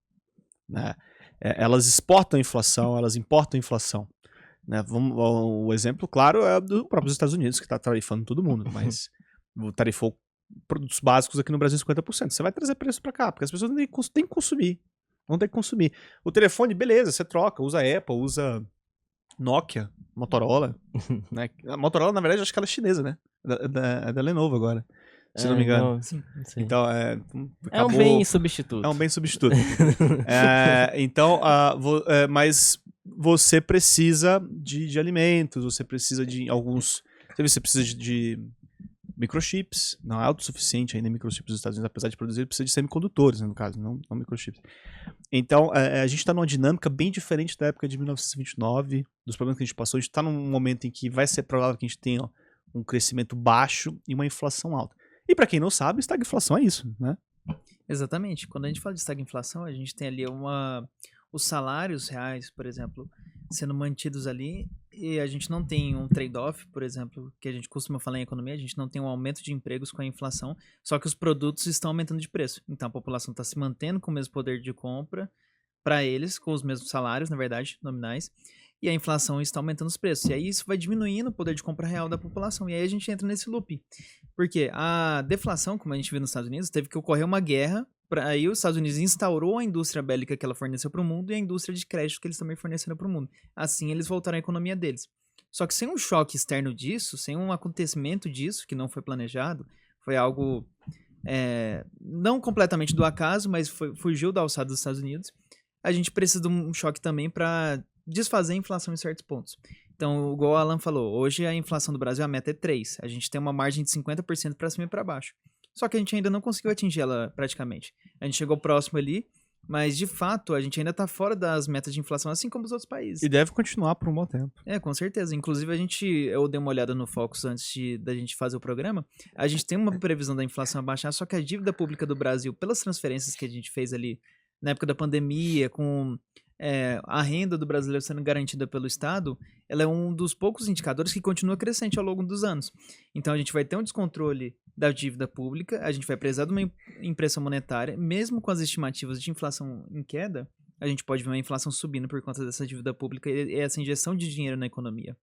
né? Elas exportam a inflação, elas importam a inflação, né? O exemplo claro é do próprio Estados Unidos, que está tarifando todo mundo, mas tarifou produtos básicos aqui no Brasil 50%. Você vai trazer preço para cá, porque as pessoas têm que consumir. Vão ter que consumir. O telefone, beleza, você troca, usa Apple, usa Nokia, Motorola, né? A Motorola, na verdade, acho que ela é chinesa, né? É da Lenovo agora, se não me engano. Não sei. Então, É um bem substituto. É um bem substituto. Então, mas você precisa de alimentos, você precisa de alguns... Você precisa de microchips, não é autossuficiente ainda microchips dos Estados Unidos, apesar de produzir, precisa de semicondutores, né, no caso, não microchips. Então, a gente está numa dinâmica bem diferente da época de 1929, dos problemas que a gente passou. A gente está num momento em que vai ser provável que a gente tenha um crescimento baixo e uma inflação alta. E para quem não sabe, estagflação é isso, né? Exatamente. Quando a gente fala de estagflação, a gente tem ali os salários reais, por exemplo, sendo mantidos ali, e a gente não tem um trade-off, por exemplo, que a gente costuma falar em economia, a gente não tem um aumento de empregos com a inflação, só que os produtos estão aumentando de preço. Então a população está se mantendo com o mesmo poder de compra para eles, com os mesmos salários, na verdade, nominais, e a inflação está aumentando os preços. E aí isso vai diminuindo o poder de compra real da população. E aí a gente entra nesse loop. Porque a deflação, como a gente vê nos Estados Unidos, teve que ocorrer uma guerra. Aí os Estados Unidos instaurou a indústria bélica que ela forneceu para o mundo e a indústria de crédito que eles também forneceram para o mundo. Assim eles voltaram à economia deles. Só que sem um choque externo disso, sem um acontecimento disso, que não foi planejado, foi algo não completamente do acaso, mas fugiu da alçada dos Estados Unidos, a gente precisa de um choque também para desfazer a inflação em certos pontos. Então, igual o Alan falou, hoje a inflação do Brasil, a meta é 3. A gente tem uma margem de 50% para cima e para baixo. Só que a gente ainda não conseguiu atingir ela praticamente. A gente chegou próximo ali, mas de fato a gente ainda está fora das metas de inflação, assim como os outros países. E deve continuar por um bom tempo. Com certeza. Inclusive, eu dei uma olhada no Focus antes da gente fazer o programa. A gente tem uma previsão da inflação abaixar, só que a dívida pública do Brasil, pelas transferências que a gente fez ali na época da pandemia, com a renda do brasileiro sendo garantida pelo Estado, ela é um dos poucos indicadores que continua crescente ao longo dos anos. Então, a gente vai ter um descontrole da dívida pública, a gente vai precisar de uma impressão monetária, mesmo com as estimativas de inflação em queda, a gente pode ver uma inflação subindo por conta dessa dívida pública e essa injeção de dinheiro na economia.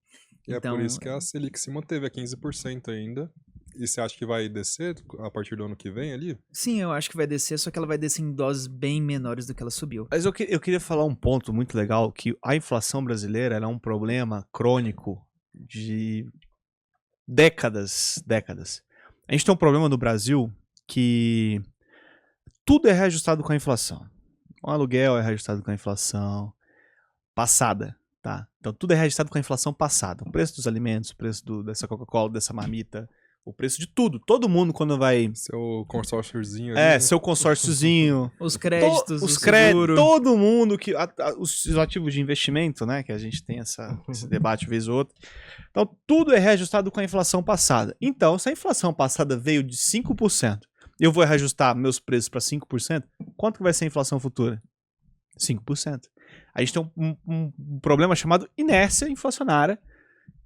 E então, é por isso que a Selic se manteve a 15% ainda. E você acha que vai descer a partir do ano que vem ali? Sim, eu acho que vai descer, só que ela vai descer em doses bem menores do que ela subiu. Mas eu queria falar um ponto muito legal, que a inflação brasileira ela é um problema crônico de décadas. A gente tem um problema no Brasil que tudo é reajustado com a inflação. O aluguel é reajustado com a inflação passada, tá? Então tudo é reajustado com a inflação passada. O preço dos alimentos, o preço dessa Coca-Cola, dessa marmita, o preço de tudo. Todo mundo quando vai... Seu consórciozinho. Ali, seu consórciozinho. Os créditos, os créditos, todo mundo que... os ativos de investimento, né? Que a gente tem esse debate vez ou outra. Então tudo é reajustado com a inflação passada. Então, se a inflação passada veio de 5%, eu vou reajustar meus preços para 5%, quanto que vai ser a inflação futura? 5%. A gente tem um problema chamado inércia inflacionária,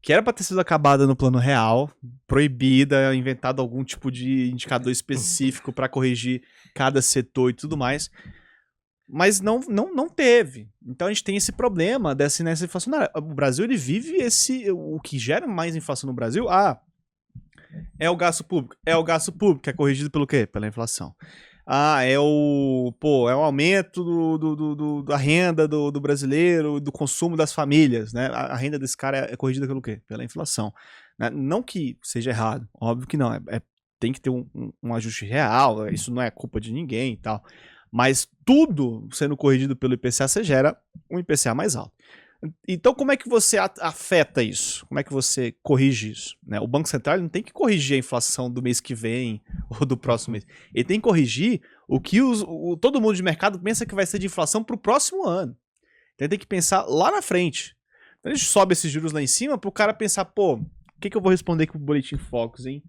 que era para ter sido acabada no plano real, proibida, inventado algum tipo de indicador específico para corrigir cada setor e tudo mais, mas não teve. Então a gente tem esse problema dessa inércia inflacionária. O Brasil ele vive o que gera mais inflação no Brasil, é o gasto público. É o gasto público, que é corrigido pelo quê? Pela inflação. É o aumento da renda do brasileiro, do consumo das famílias, né? A renda desse cara é corrigida pelo quê? Pela inflação. Né? Não que seja errado, óbvio que não. Tem que ter um ajuste real, isso não é culpa de ninguém e tal. Mas tudo sendo corrigido pelo IPCA, você gera um IPCA mais alto. Então, como é que você afeta isso? Como é que você corrige isso? Né? O Banco Central não tem que corrigir a inflação do mês que vem ou do próximo mês. Ele tem que corrigir o que todo mundo de mercado pensa que vai ser de inflação para o próximo ano. Então, ele tem que pensar lá na frente. Então, a gente sobe esses juros lá em cima para o cara pensar, o que eu vou responder aqui pro Boletim Focus, hein?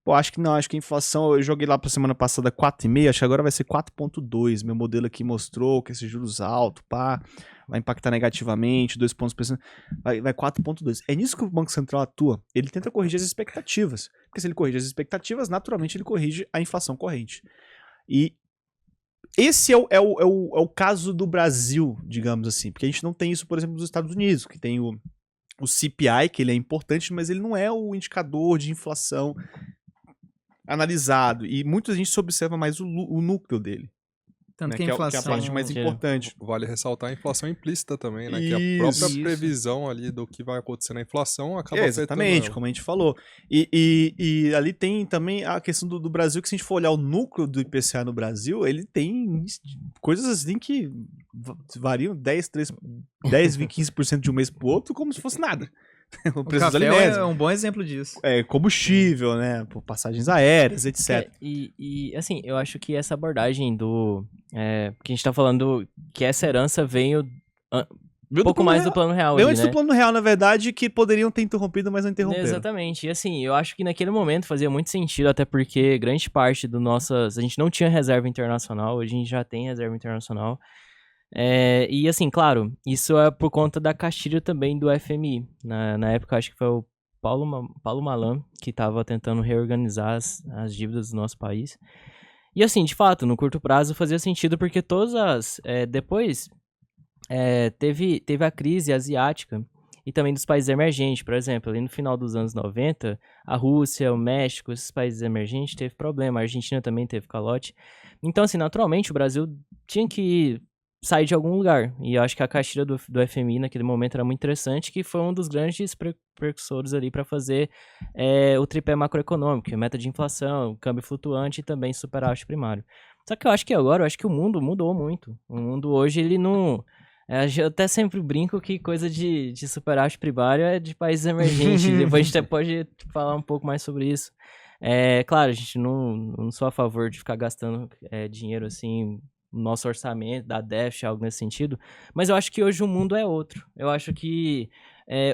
Acho que a inflação, eu joguei lá pra semana passada 4,5, acho que agora vai ser 4,2. Meu modelo aqui mostrou que esses juros altos, vai impactar negativamente, 2 pontos percentuais, vai 4,2. É nisso que o Banco Central atua. Ele tenta corrigir as expectativas. Porque se ele corrige as expectativas, naturalmente ele corrige a inflação corrente. E esse é o caso do Brasil, digamos assim. Porque a gente não tem isso, por exemplo, nos Estados Unidos, que tem o CPI, que ele é importante, mas ele não é o indicador de inflação analisado, e muita gente se observa mais o núcleo dele. Tanto né? que a inflação... que é a parte mais importante. Vale ressaltar a inflação implícita também, né? Que a própria previsão ali do que vai acontecer na inflação acaba exatamente, como a gente falou. E ali tem também a questão do Brasil, que se a gente for olhar o núcleo do IPCA no Brasil, ele tem coisas assim que variam 10, 15% de um mês pro outro, como se fosse nada. O preço dos alimentos é um bom exemplo disso. Combustível, né? Passagens aéreas, etc. E assim, eu acho que essa abordagem que a gente tá falando que essa herança veio um pouco mais do plano real. Veio antes do plano real, na verdade, que poderiam ter interrompido, mas não interromperam. Exatamente. E assim, eu acho que naquele momento fazia muito sentido, até porque grande parte a gente não tinha reserva internacional, hoje a gente já tem reserva internacional. E assim, claro, isso é por conta da castilha também do FMI. Na época, acho que foi o Paulo Malan que estava tentando reorganizar as dívidas do nosso país. E assim, de fato, no curto prazo fazia sentido porque depois teve a crise asiática e também dos países emergentes. Por exemplo, ali no final dos anos 90, a Rússia, o México, esses países emergentes teve problema. A Argentina também teve calote. Então, assim, naturalmente, o Brasil tinha que sair de algum lugar. E eu acho que a cartilha do FMI naquele momento era muito interessante, que foi um dos grandes precursores ali para fazer o tripé macroeconômico, a meta de inflação, câmbio flutuante e também superávit primário. Só que eu acho que o mundo mudou muito. O mundo hoje, ele não... eu até sempre brinco que coisa de superávit primário é de países emergentes. Depois a gente até pode falar um pouco mais sobre isso. Claro, a gente não sou a favor de ficar gastando dinheiro assim, no nosso orçamento, da déficit, algo nesse sentido. Mas eu acho que hoje o mundo é outro. Eu acho que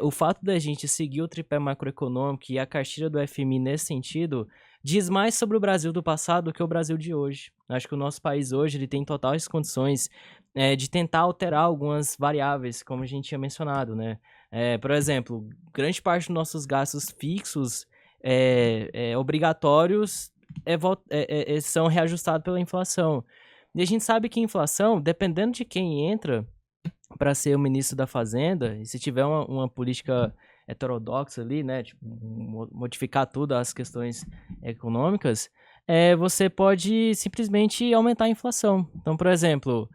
o fato da gente seguir o tripé macroeconômico e a cartilha do FMI nesse sentido diz mais sobre o Brasil do passado do que o Brasil de hoje. Eu acho que o nosso país hoje ele tem totais condições de tentar alterar algumas variáveis, como a gente tinha mencionado, né? Por exemplo, grande parte dos nossos gastos fixos obrigatórios são reajustados pela inflação. E a gente sabe que a inflação, dependendo de quem entra para ser o ministro da Fazenda, e se tiver uma política heterodoxa ali, né, tipo, modificar tudo as questões econômicas, você pode simplesmente aumentar a inflação. Então, por exemplo,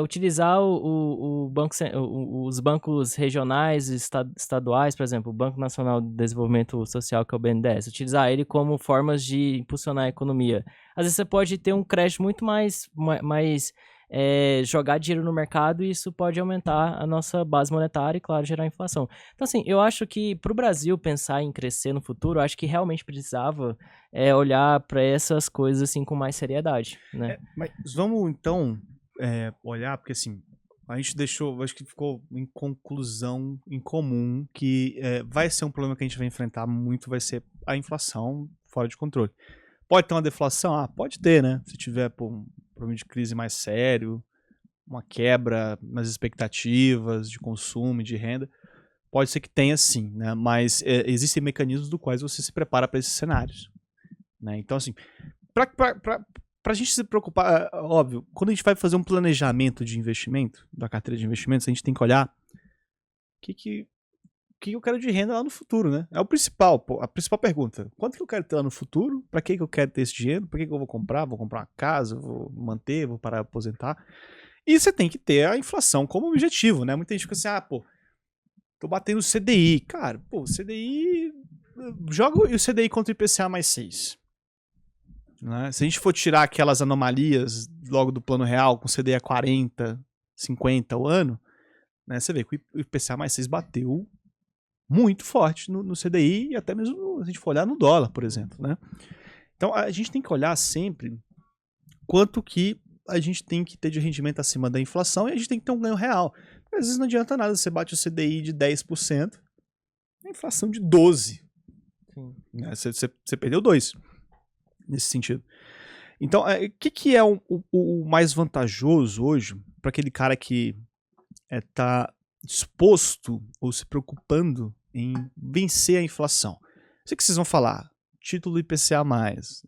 utilizar os bancos regionais e estaduais, por exemplo, o Banco Nacional de Desenvolvimento Social, que é o BNDES, utilizar ele como formas de impulsionar a economia. Às vezes você pode ter um crédito muito mais jogar dinheiro no mercado e isso pode aumentar a nossa base monetária e, claro, gerar inflação. Então, assim, eu acho que para o Brasil pensar em crescer no futuro, eu acho que realmente precisava olhar para essas coisas assim com mais seriedade, né? Mas vamos, então, olhar, porque assim, a gente deixou, acho que ficou em conclusão em comum que vai ser um problema que a gente vai enfrentar muito, vai ser a inflação fora de controle. Pode ter uma deflação? Pode ter, né? Se tiver um problema de crise mais sério, uma quebra nas expectativas de consumo e de renda, pode ser que tenha sim, né? Mas existem mecanismos do quais você se prepara para esses cenários, né? Então, assim, pra gente se preocupar, óbvio, quando a gente vai fazer um planejamento de investimento, da carteira de investimentos, a gente tem que olhar o que eu quero de renda lá no futuro, né? É o principal, a principal pergunta. Quanto que eu quero ter lá no futuro? Pra que eu quero ter esse dinheiro? Pra que eu vou comprar? Vou comprar uma casa? Vou manter? Vou parar de aposentar? E você tem que ter a inflação como objetivo, né? Muita gente fica assim, tô batendo o CDI. Cara, o CDI... Joga o CDI contra o IPCA mais 6. Né? Se a gente for tirar aquelas anomalias logo do plano real, com CDI a 40, 50 ao ano, né? Você vê que o IPCA mais 6 bateu muito forte no CDI e até mesmo se a gente for olhar no dólar, por exemplo, né? Então a gente tem que olhar sempre quanto que a gente tem que ter de rendimento acima da inflação e a gente tem que ter um ganho real. Porque às vezes não adianta nada, você bate o CDI de 10%, a inflação de 12%. Né? Você perdeu 2% nesse sentido. Então, o que é o mais vantajoso hoje para aquele cara que está disposto ou se preocupando em vencer a inflação? Sei que vocês vão falar, título IPCA+,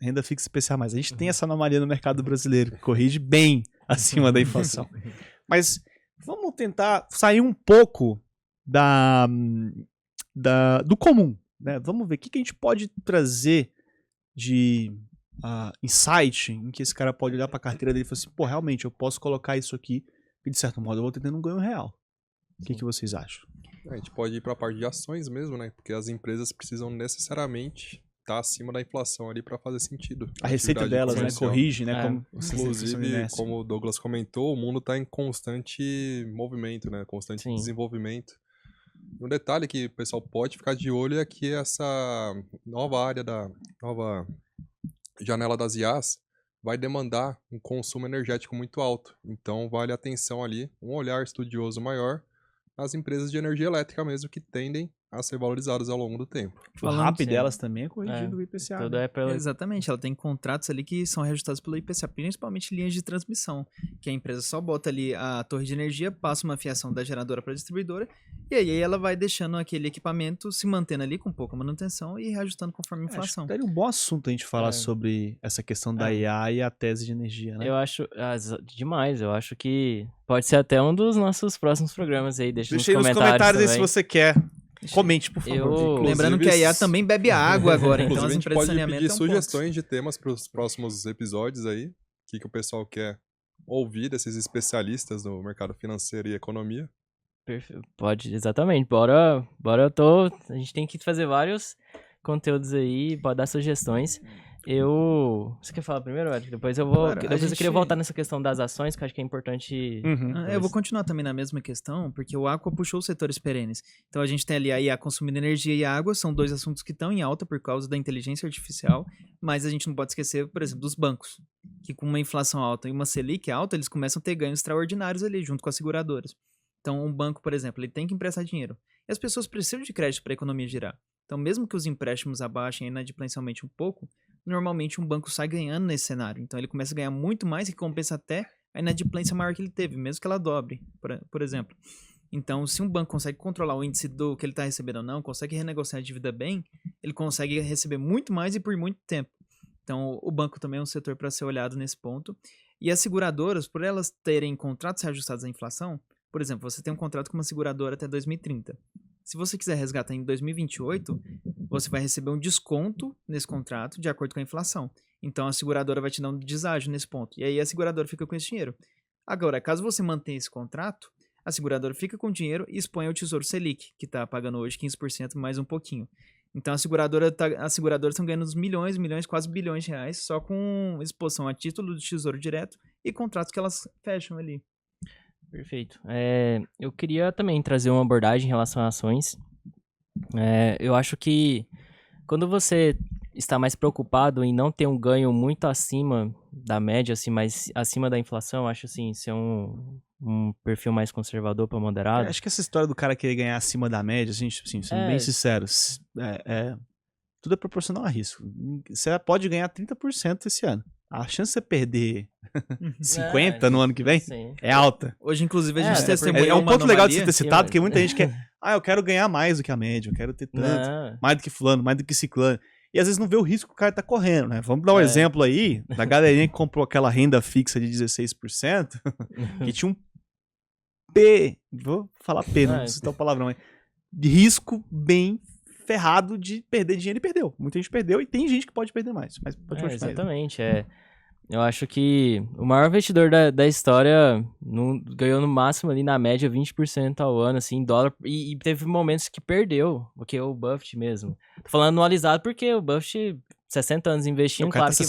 renda fixa IPCA+. A gente tem essa anomalia no mercado brasileiro, que corrige bem acima da inflação. Mas vamos tentar sair um pouco do comum, né? Vamos ver o que a gente pode trazer de insight em que esse cara pode olhar para a carteira dele e falar assim, realmente, eu posso colocar isso aqui e de certo modo eu vou ter tendo um ganho real. O que vocês acham? A gente pode ir para a parte de ações mesmo, né? Porque as empresas precisam necessariamente estar acima da inflação ali para fazer sentido. A receita delas, né? Corrige, né? Inclusive, como o Douglas comentou, o mundo está em constante movimento, né? Constante desenvolvimento. Um detalhe que o pessoal pode ficar de olho é que essa nova área da nova janela das IAs vai demandar um consumo energético muito alto. Então, vale a atenção ali, um olhar estudioso maior nas empresas de energia elétrica mesmo, que tendem a ser valorizadas ao longo do tempo. O RAP sim. delas também é corrigido do IPCA. Tudo né? é pelo... Exatamente, ela tem contratos ali que são reajustados pelo IPCA, principalmente linhas de transmissão, que a empresa só bota ali a torre de energia, passa uma fiação da geradora para a distribuidora, e aí ela vai deixando aquele equipamento se mantendo ali com pouca manutenção e reajustando conforme a Acho inflação. que daria um bom assunto a gente falar É. sobre essa questão da IA e a tese de energia, né? Eu acho demais, eu acho que pode ser até um dos nossos próximos programas aí, deixa Deixa aí nos nos comentários comentários aí se também. você quer. Comente, por favor. Eu- Lembrando que a IA também bebe água agora, então Inclusive, as a gente empresas de pode saneamento pedir é um ponto. sugestões de temas para os próximos episódios aí. O que o pessoal quer ouvir desses especialistas do mercado financeiro e economia. Pode, exatamente. A gente tem que fazer vários conteúdos aí, pode dar sugestões. Você quer falar primeiro, Eric? Depois eu vou. Claro, Depois eu gente- queria voltar nessa questão das ações, que eu acho que é importante. Uhum. Eu vou continuar também na mesma questão, porque o Aqua puxou os setores perenes. Então a gente tem ali a IA consumindo energia e água, são dois assuntos que estão em alta por causa da inteligência artificial, mas a gente não pode esquecer, por exemplo, dos bancos, que com uma inflação alta e uma Selic alta, eles começam a ter ganhos extraordinários ali, junto com as seguradoras. Então um banco, por exemplo, ele tem que emprestar dinheiro. E as pessoas precisam de crédito para a economia girar. Então mesmo que os empréstimos abaixem inadimplêncialmente um pouco, normalmente um banco sai ganhando nesse cenário. Então ele começa a ganhar muito mais e compensa até a inadimplência maior que ele teve, mesmo que ela dobre, por exemplo. Então, se um banco consegue controlar o índice do que ele está recebendo ou não, consegue renegociar a dívida bem, ele consegue receber muito mais e por muito tempo. Então, o banco também é um setor para ser olhado nesse ponto. E as seguradoras, por elas terem contratos reajustados à inflação, por exemplo, você tem um contrato com uma seguradora até 2030. Se você quiser resgatar em 2028, você vai receber um desconto nesse contrato de acordo com a inflação. Então a seguradora vai te dar um deságio nesse ponto. E aí a seguradora fica com esse dinheiro. Agora, caso você mantenha esse contrato, a seguradora fica com o dinheiro e expõe ao Tesouro Selic, que está pagando hoje 15% mais um pouquinho. Então as seguradoras estão ganhando uns milhões, quase bilhões de reais, só com exposição a título do Tesouro Direto e contratos que elas fecham ali. Perfeito. Eu queria também trazer uma abordagem em relação a ações. Eu acho que quando você está mais preocupado em não ter um ganho muito acima da média, assim, mais acima da inflação, acho assim, ser um perfil mais conservador para moderado. Acho que essa história do cara querer ganhar acima da média, gente, assim, sendo bem sinceros, tudo é proporcional a risco. Você pode ganhar 30% esse ano. A chance de você perder 50 no ano que vem Sim. é alta. Hoje, inclusive, a gente até testemunhou É um uma ponto legal de você anomalia. ter citado, Sim, porque muita gente quer. Eu quero ganhar mais do que a média, eu quero ter tanto, Não. mais do que fulano, mais do que ciclano. E às vezes não vê o risco que o cara tá correndo, né? Vamos dar um exemplo aí da galerinha que comprou aquela renda fixa de 16%, que tinha um P, vou falar P, não preciso citar o palavrão, mas de risco bem ferrado de perder dinheiro e perdeu. Muita gente perdeu e tem gente que pode perder mais. Mas pode continuar. Exatamente, eu acho que o maior investidor da história ganhou no máximo ali na média 20% ao ano, assim, em dólar, e teve momentos que perdeu, porque o Buffett mesmo. Tô falando anualizado porque o Buffett, 60 anos investindo, claro que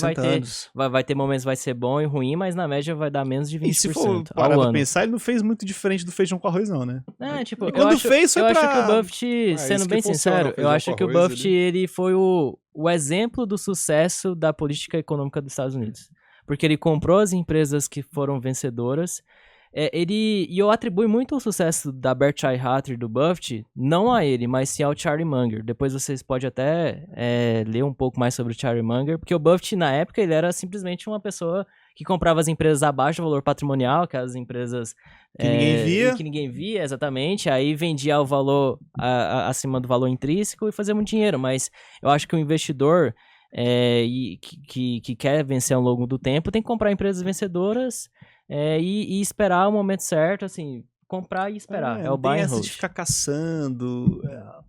vai ter momentos que vai ser bom e ruim, mas na média vai dar menos de 20% E se for parar ao pra ano. pensar, ele não fez muito diferente do feijão com arroz, não, né? Tipo, E quando fez, foi eu pra- acho que o Buffett, isso sendo que bem funciona, sincero, o eu feijão acho com que o arroz, Buffett ele foi o exemplo do sucesso da política econômica dos Estados Unidos. Porque ele comprou as empresas que foram vencedoras. E eu atribuo muito o sucesso da Berkshire Hathaway do Buffett, não a ele, mas sim ao Charlie Munger. Depois vocês podem até ler um pouco mais sobre o Charlie Munger, porque o Buffett, na época, ele era simplesmente uma pessoa que comprava as empresas abaixo do valor patrimonial, aquelas empresas Que ninguém via. que ninguém via, exatamente. Aí vendia o valor acima do valor intrínseco e fazia muito dinheiro. Mas eu acho que o investidor que quer vencer ao longo do tempo tem que comprar empresas vencedoras e esperar o momento certo, assim, comprar e esperar. É o não tem buy and essa hold. de ficar caçando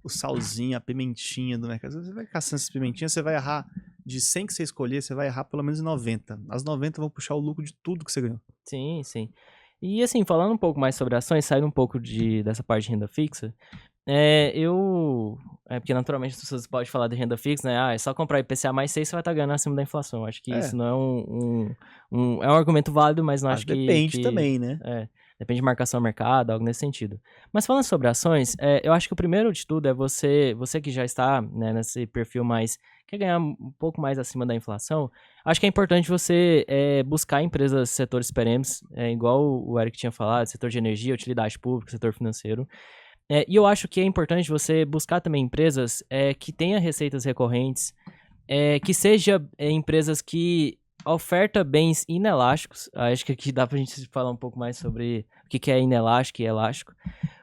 o salzinho, a pimentinha do mercado. Você vai caçando essas pimentinhas, você vai errar de 100 que você escolher, você vai errar pelo menos 90. As 90 vão puxar o lucro de tudo que você ganhou. Sim, sim. E assim, falando um pouco mais sobre ações, saindo um pouco dessa parte de renda fixa, porque naturalmente as pessoas podem falar de renda fixa, né? É só comprar IPCA mais 6, você vai estar ganhando acima da inflação. Acho que isso não é um argumento válido, mas não acho que... Depende também, né? Depende de marcação ao mercado, algo nesse sentido. Mas falando sobre ações, eu acho que o primeiro de tudo é você que já está, né, nesse perfil mais... quer ganhar um pouco mais acima da inflação, acho que é importante você buscar empresas, setores perenes, igual o Eric tinha falado, setor de energia, utilidade pública, setor financeiro. E eu acho que é importante você buscar também empresas que tenham receitas recorrentes, que seja empresas que oferta bens inelásticos. Acho que aqui dá pra gente falar um pouco mais sobre o que é inelástico e elástico.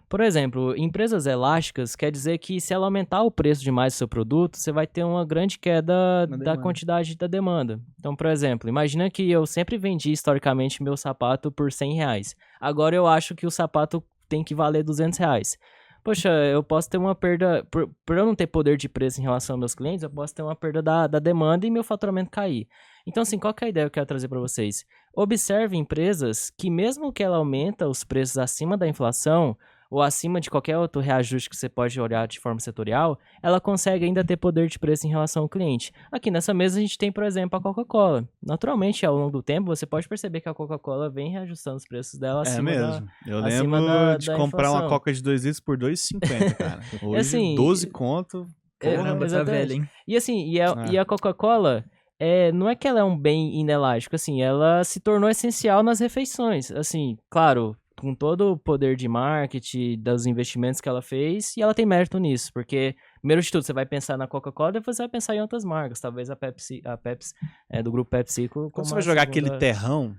Por exemplo, empresas elásticas quer dizer que se ela aumentar o preço demais do seu produto, você vai ter uma grande queda da quantidade da demanda. Então, por exemplo, imagina que eu sempre vendi historicamente meu sapato por R$100. Agora eu acho que o sapato tem que valer R$200. Poxa, eu posso ter uma perda, por eu não ter poder de preço em relação aos meus clientes, eu posso ter uma perda da demanda e meu faturamento cair. Então, assim, qual que é a ideia que eu quero trazer para vocês? Observe empresas que mesmo que ela aumenta os preços acima da inflação, ou acima de qualquer outro reajuste que você pode olhar de forma setorial, ela consegue ainda ter poder de preço em relação ao cliente. Aqui nessa mesa a gente tem, por exemplo, a Coca-Cola. Naturalmente, ao longo do tempo, você pode perceber que a Coca-Cola vem reajustando os preços dela acima mesmo. Eu acima lembro de da comprar inflação. uma Coca de 2 litros por R$2,50, cara. Hoje, assim, 12 conto. Caramba, tá exatamente. velho, hein? E assim, e a Coca-Cola, não é que ela é um bem inelástico, assim, ela se tornou essencial nas refeições. Assim, claro, com todo o poder de marketing, dos investimentos que ela fez, e ela tem mérito nisso, porque, primeiro de tudo, você vai pensar na Coca-Cola, depois você vai pensar em outras marcas, talvez a Pepsi do grupo PepsiCo. Quando você vai jogar aquele terrão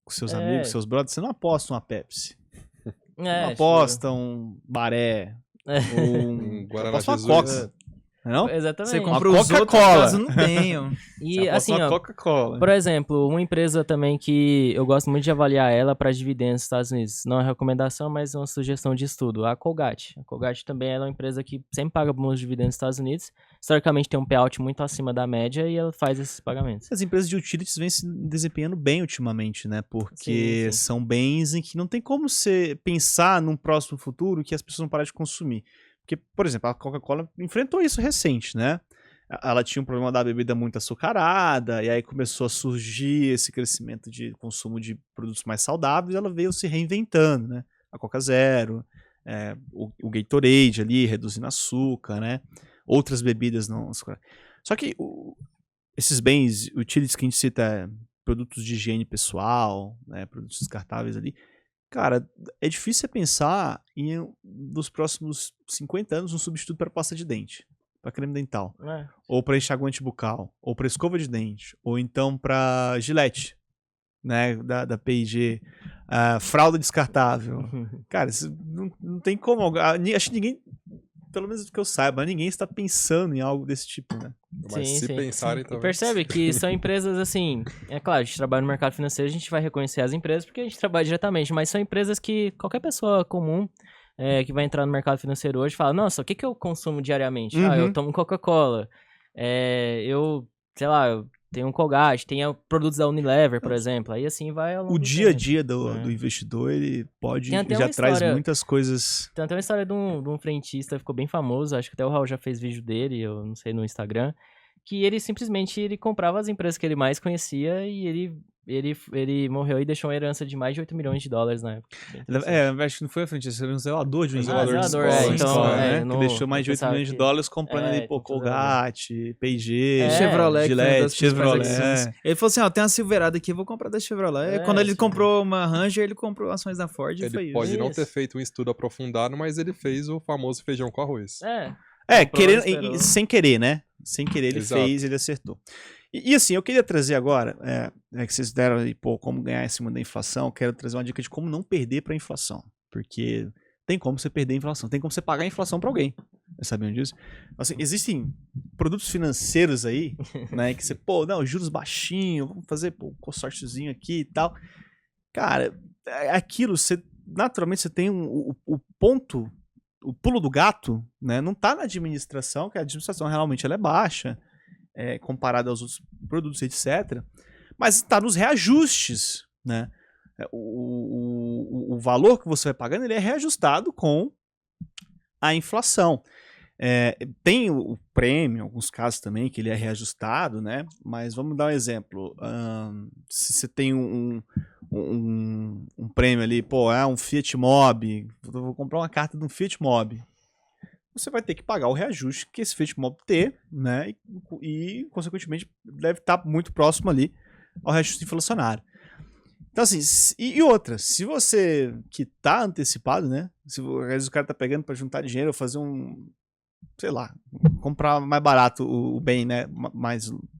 com seus amigos, seus brothers, você não aposta uma Pepsi. Não aposta um Baré ou um Guaraná aposta uma Jesus. Coca. Não? Exatamente. Você compra os outros, caso não tenham. E assim, ó, Coca-Cola. por exemplo, uma empresa também que eu gosto muito de avaliar ela para dividendos nos Estados Unidos. Não é recomendação, mas uma sugestão de estudo. A Colgate. A Colgate também ela é uma empresa que sempre paga bons dividendos nos Estados Unidos. Historicamente tem um payout muito acima da média e ela faz esses pagamentos. As empresas de utilities vêm se desempenhando bem ultimamente, né? Porque Sim. são bens em que não tem como você pensar num próximo futuro que as pessoas vão parar de consumir. Porque, por exemplo, a Coca-Cola enfrentou isso recente, né? Ela tinha um problema da bebida muito açucarada, e aí começou a surgir esse crescimento de consumo de produtos mais saudáveis, e ela veio se reinventando, né? A Coca Zero, o Gatorade ali, reduzindo açúcar, né? Outras bebidas não açucaradas. Só que esses bens utilities que a gente cita, produtos de higiene pessoal, né? Produtos descartáveis ali, cara, é difícil você pensar nos próximos 50 anos um substituto para pasta de dente, para creme dental, ou para enxaguante bucal, ou para escova de dente, ou então para Gillette, né, da P&G, fralda descartável. Cara, isso não tem como. Acho que ninguém, pelo menos do que eu saiba, ninguém está pensando em algo desse tipo, né? Mas se pensarem também. E percebe que são empresas assim, é claro, a gente trabalha no mercado financeiro, a gente vai reconhecer as empresas porque a gente trabalha diretamente, mas são empresas que qualquer pessoa comum que vai entrar no mercado financeiro hoje fala, nossa, o que eu consumo diariamente? Eu tomo Coca-Cola, eu, sei lá, eu tenho um Colgate, tem produtos da Unilever, por exemplo, aí assim vai ao longo O do dia a tempo. dia do investidor, ele pode, Tem até já uma traz história- muitas coisas. Tem até uma história de um frentista, ficou bem famoso, acho que até o Raul já fez vídeo dele, eu não sei, no Instagram, que ele simplesmente ele comprava as empresas que ele mais conhecia e ele morreu e deixou uma herança de mais de $8 milhões na época. Bem interessante. Acho que não foi a frente, ele era um zelador de uma Zelador de escola, escola, então, né? não- Que deixou mais de eu $8 pensava milhões que- comprando ali, pô, tem tudo a ver. Colgate, P&G, Chevrolet, que foi uma das Gillette, principais Chevrolet. ações. Ele falou assim, ó, tem uma Silverado aqui, eu vou comprar da Chevrolet. Quando ele comprou uma Ranger, ele comprou ações da Ford e Ele foi pode isso. não ter feito um estudo aprofundado, mas ele fez o famoso feijão com arroz. Comprou, Querendo, esperou. sem querer, né? Sem querer ele Exato. fez, ele acertou. E assim, eu queria trazer agora, que vocês deram aí, pô, como ganhar em cima da inflação, eu quero trazer uma dica de como não perder pra inflação. Porque tem como você perder a inflação, tem como você pagar a inflação pra alguém. Vocês sabiam disso? Assim, existem produtos financeiros aí, né, que você, pô, não, juros baixinhos, vamos fazer, pô, um consorciozinho aqui e tal. Cara, aquilo, naturalmente você tem o ponto, o pulo do gato, né, não tá na administração, que a administração realmente ela é baixa, comparado aos outros produtos, etc. Mas está nos reajustes, né? O valor que você vai pagando ele é reajustado com a inflação. Tem o prêmio, em alguns casos também, que ele é reajustado, né? Mas vamos dar um exemplo. Se você tem um prêmio ali, pô, um Fiat Mobi, eu vou comprar uma carta de um Fiat Mobi. Você vai ter que pagar o reajuste que esse Fiat Mobi ter, né? E consequentemente, deve estar muito próximo ali ao reajuste inflacionário. Então, assim, e outra, se você que tá antecipado, né? Se às vezes o cara tá pegando pra juntar dinheiro ou fazer sei lá, comprar mais barato o bem, né?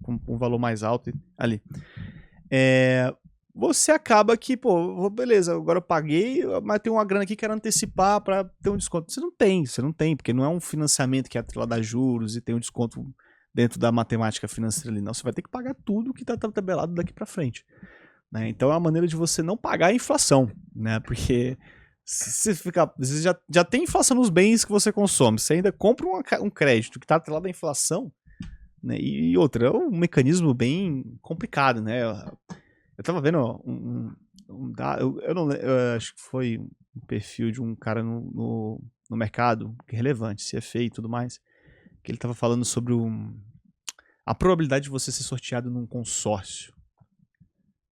Com um valor mais alto ali. Você acaba que, pô, beleza, agora eu paguei, mas tem uma grana aqui que quero antecipar pra ter um desconto. Você não tem, porque não é um financiamento que é atrelado a juros e tem um desconto dentro da matemática financeira ali. Não, você vai ter que pagar tudo que tá tabelado daqui pra frente. Né? Então é uma maneira de você não pagar a inflação, né? Porque se você ficar, às vezes já tem inflação nos bens que você consome, você ainda compra um crédito que está atrelado à inflação, né? E outra, é um mecanismo bem complicado, né? Eu tava vendo eu acho que foi um perfil de um cara no mercado, que é relevante, CFA e tudo mais, que ele tava falando sobre a probabilidade de você ser sorteado num consórcio.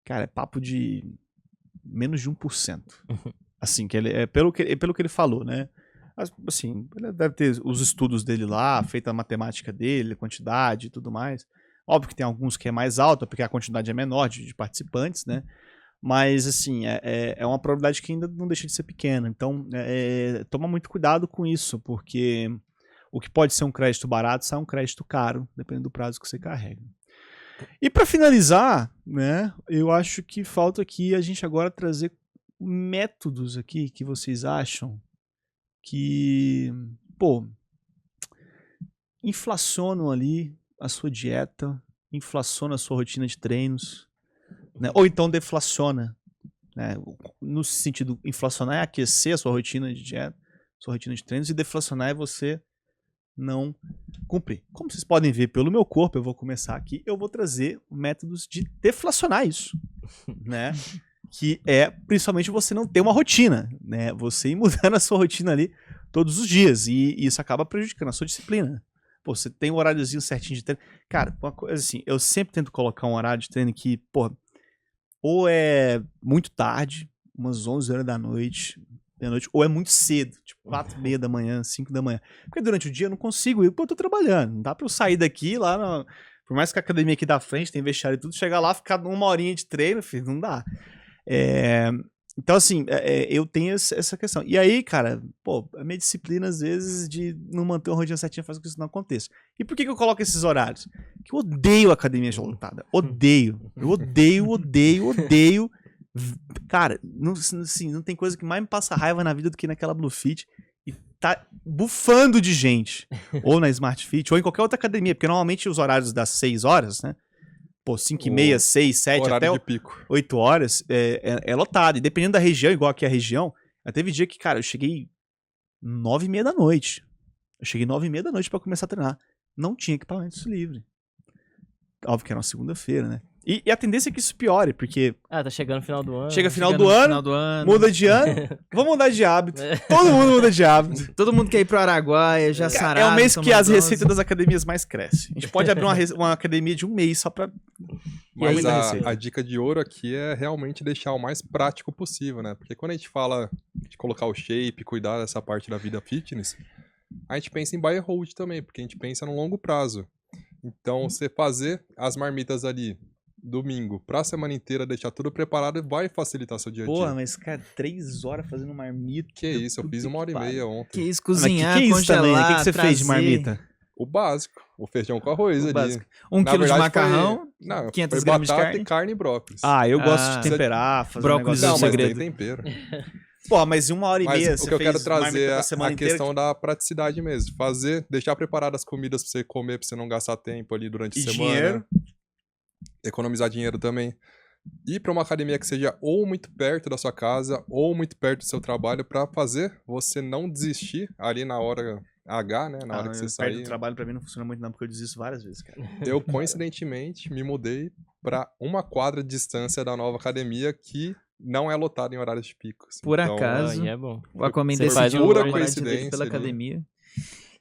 Cara, é papo de menos de 1%. Assim, que pelo que ele falou, né? Assim, ele deve ter os estudos dele lá, feita a matemática dele, a quantidade e tudo mais. Óbvio que tem alguns que é mais alta, porque a quantidade é menor de participantes, né? Mas, assim, é uma probabilidade que ainda não deixa de ser pequena. Então, toma muito cuidado com isso, porque o que pode ser um crédito barato sai um crédito caro, dependendo do prazo que você carrega. E para finalizar, né, eu acho que falta aqui a gente agora trazer métodos aqui que vocês acham que, pô, inflacionam ali a sua dieta, inflaciona a sua rotina de treinos, né, ou então deflaciona, né, no sentido, inflacionar é aquecer a sua rotina de dieta, sua rotina de treinos, e deflacionar é você não cumprir. Como vocês podem ver pelo meu corpo, eu vou começar aqui, eu vou trazer métodos de deflacionar isso, né? Que é principalmente você não ter uma rotina, né? Você ir mudando a sua rotina ali todos os dias, e isso acaba prejudicando a sua disciplina. Pô, você tem um horáriozinho certinho de treino. Cara, uma coisa assim, eu sempre tento colocar um horário de treino que, pô, ou é muito tarde, umas 11 horas da noite, ou é muito cedo, tipo 4:30 da manhã, 5 da manhã. Porque durante o dia eu não consigo ir, pô, eu tô trabalhando. Não dá pra eu sair daqui lá, por mais que a academia aqui da frente tem vestiário e tudo, chegar lá, ficar uma horinha de treino, filho, não dá. Então, assim, eu tenho essa questão. E aí, cara, pô, a minha disciplina, às vezes, de não manter uma rotina certinha faz com que isso não aconteça. E por que eu coloco esses horários? Porque eu odeio a academia lotada. Odeio. Eu odeio. Cara, assim, não tem coisa que mais me passa raiva na vida do que naquela Blue Fit e tá bufando de gente. Ou na Smart Fit, ou em qualquer outra academia, porque normalmente os horários das 6 horas, né? Pô, 5:30, 6, 7, até de pico. 8 horas é lotado. E dependendo da região, igual aqui a região, teve dia que, cara, eu cheguei 9:30 da noite. Eu cheguei 9:30 da noite pra começar a treinar. Não tinha equipamento livre. Óbvio que era uma segunda-feira, né? E a tendência é que isso piore, porque... tá chegando o final do ano. Chega final do ano, muda de ano, vamos mudar de hábito. Todo mundo muda de hábito. Todo mundo quer ir pro Araguaia, já sarado. É o mês que as receitas das academias mais crescem. A gente pode abrir uma academia de um mês só pra... Mas a dica de ouro aqui é realmente deixar o mais prático possível, né? Porque quando a gente fala de colocar o shape, cuidar dessa parte da vida fitness, a gente pensa em buy and hold também, porque a gente pensa no longo prazo. Então, você fazer as marmitas ali domingo pra semana inteira, deixar tudo preparado, vai facilitar seu dia a dia. Porra, mas, cara, 3 horas fazendo marmita. Que isso, eu fiz 1h30 ontem. Que isso, cozinhar, que congelar, o que você fez de marmita? O básico, o feijão com arroz ali. Básico. 1 quilo de macarrão, 500 gramas de carne. Carne e brócolis. Eu gosto de temperar, fazer brócolis um negócio. Não, mas segredo. tem tempero. Pô, mas em 1h30 Mas você o que eu quero fez trazer é semana a inteira questão da praticidade mesmo. Deixar preparadas as comidas pra você comer, pra você não gastar tempo ali durante a semana. Dinheiro. Economizar dinheiro também. Ir pra uma academia que seja ou muito perto da sua casa ou muito perto do seu trabalho pra fazer você não desistir ali na hora H, né? Na hora que você sair. Perto do trabalho pra mim não funciona muito não, porque eu desisto várias vezes, cara. Eu, coincidentemente, me mudei pra 1 quadra de distância da nova academia que não é lotada em horários de picos. Por Então, acaso, É bom. o Aquaman Você faz decidiu pura dar uma olhadinha dele coincidência pela ali. academia.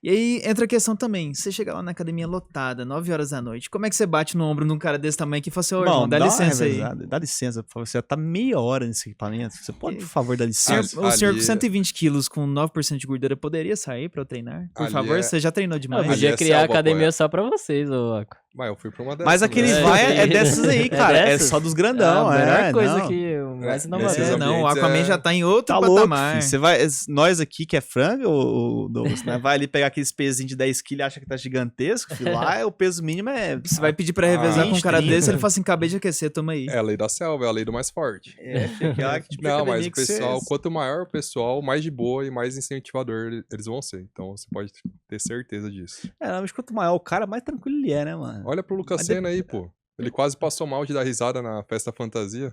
E aí entra a questão também, você chega lá na academia lotada, 9 horas da noite, como é que você bate no ombro de um cara desse tamanho aqui e fala assim, ô irmão, dá licença aí. Dá licença, por favor. Você já tá meia hora nesse equipamento. Você pode, por favor, dar O licença? senhor com Ali- 120 quilos com 9% de gordura poderia sair pra eu treinar? Por Ali favor, é- você já treinou Eu demais. podia é criar selva, academia poeta. só pra vocês, ô Aco. Mas eu fui pra uma dessas. Mas aquele né? vai é dessas aí, cara. É dessas? só dos grandão, a melhor coisa não. que mais inovador. nesses Não, o ambientes Aquaman é- já tá em outro Tá louco, patamar. filho. Você vai, nós aqui que é frango, o Douglas, né? Vai ali pegar aqueles pezinhos de 10 kg e acha que tá gigantesco, filho. Lá o peso mínimo é... Você vai pedir pra revezar com um cara 20, desse, ele fala assim, acabei de aquecer, toma aí. É a lei da selva, é a lei do mais forte. É, filho, aquela que tipo de Não, mas academia o que você- pessoal, quanto maior o pessoal, mais de boa e mais incentivador eles vão ser. Então você pode ter certeza disso. É, mas quanto maior o cara, mais tranquilo ele é, né, mano? Olha pro Lucas Mas Senna aí, pô. Ele quase passou mal de dar risada na festa fantasia.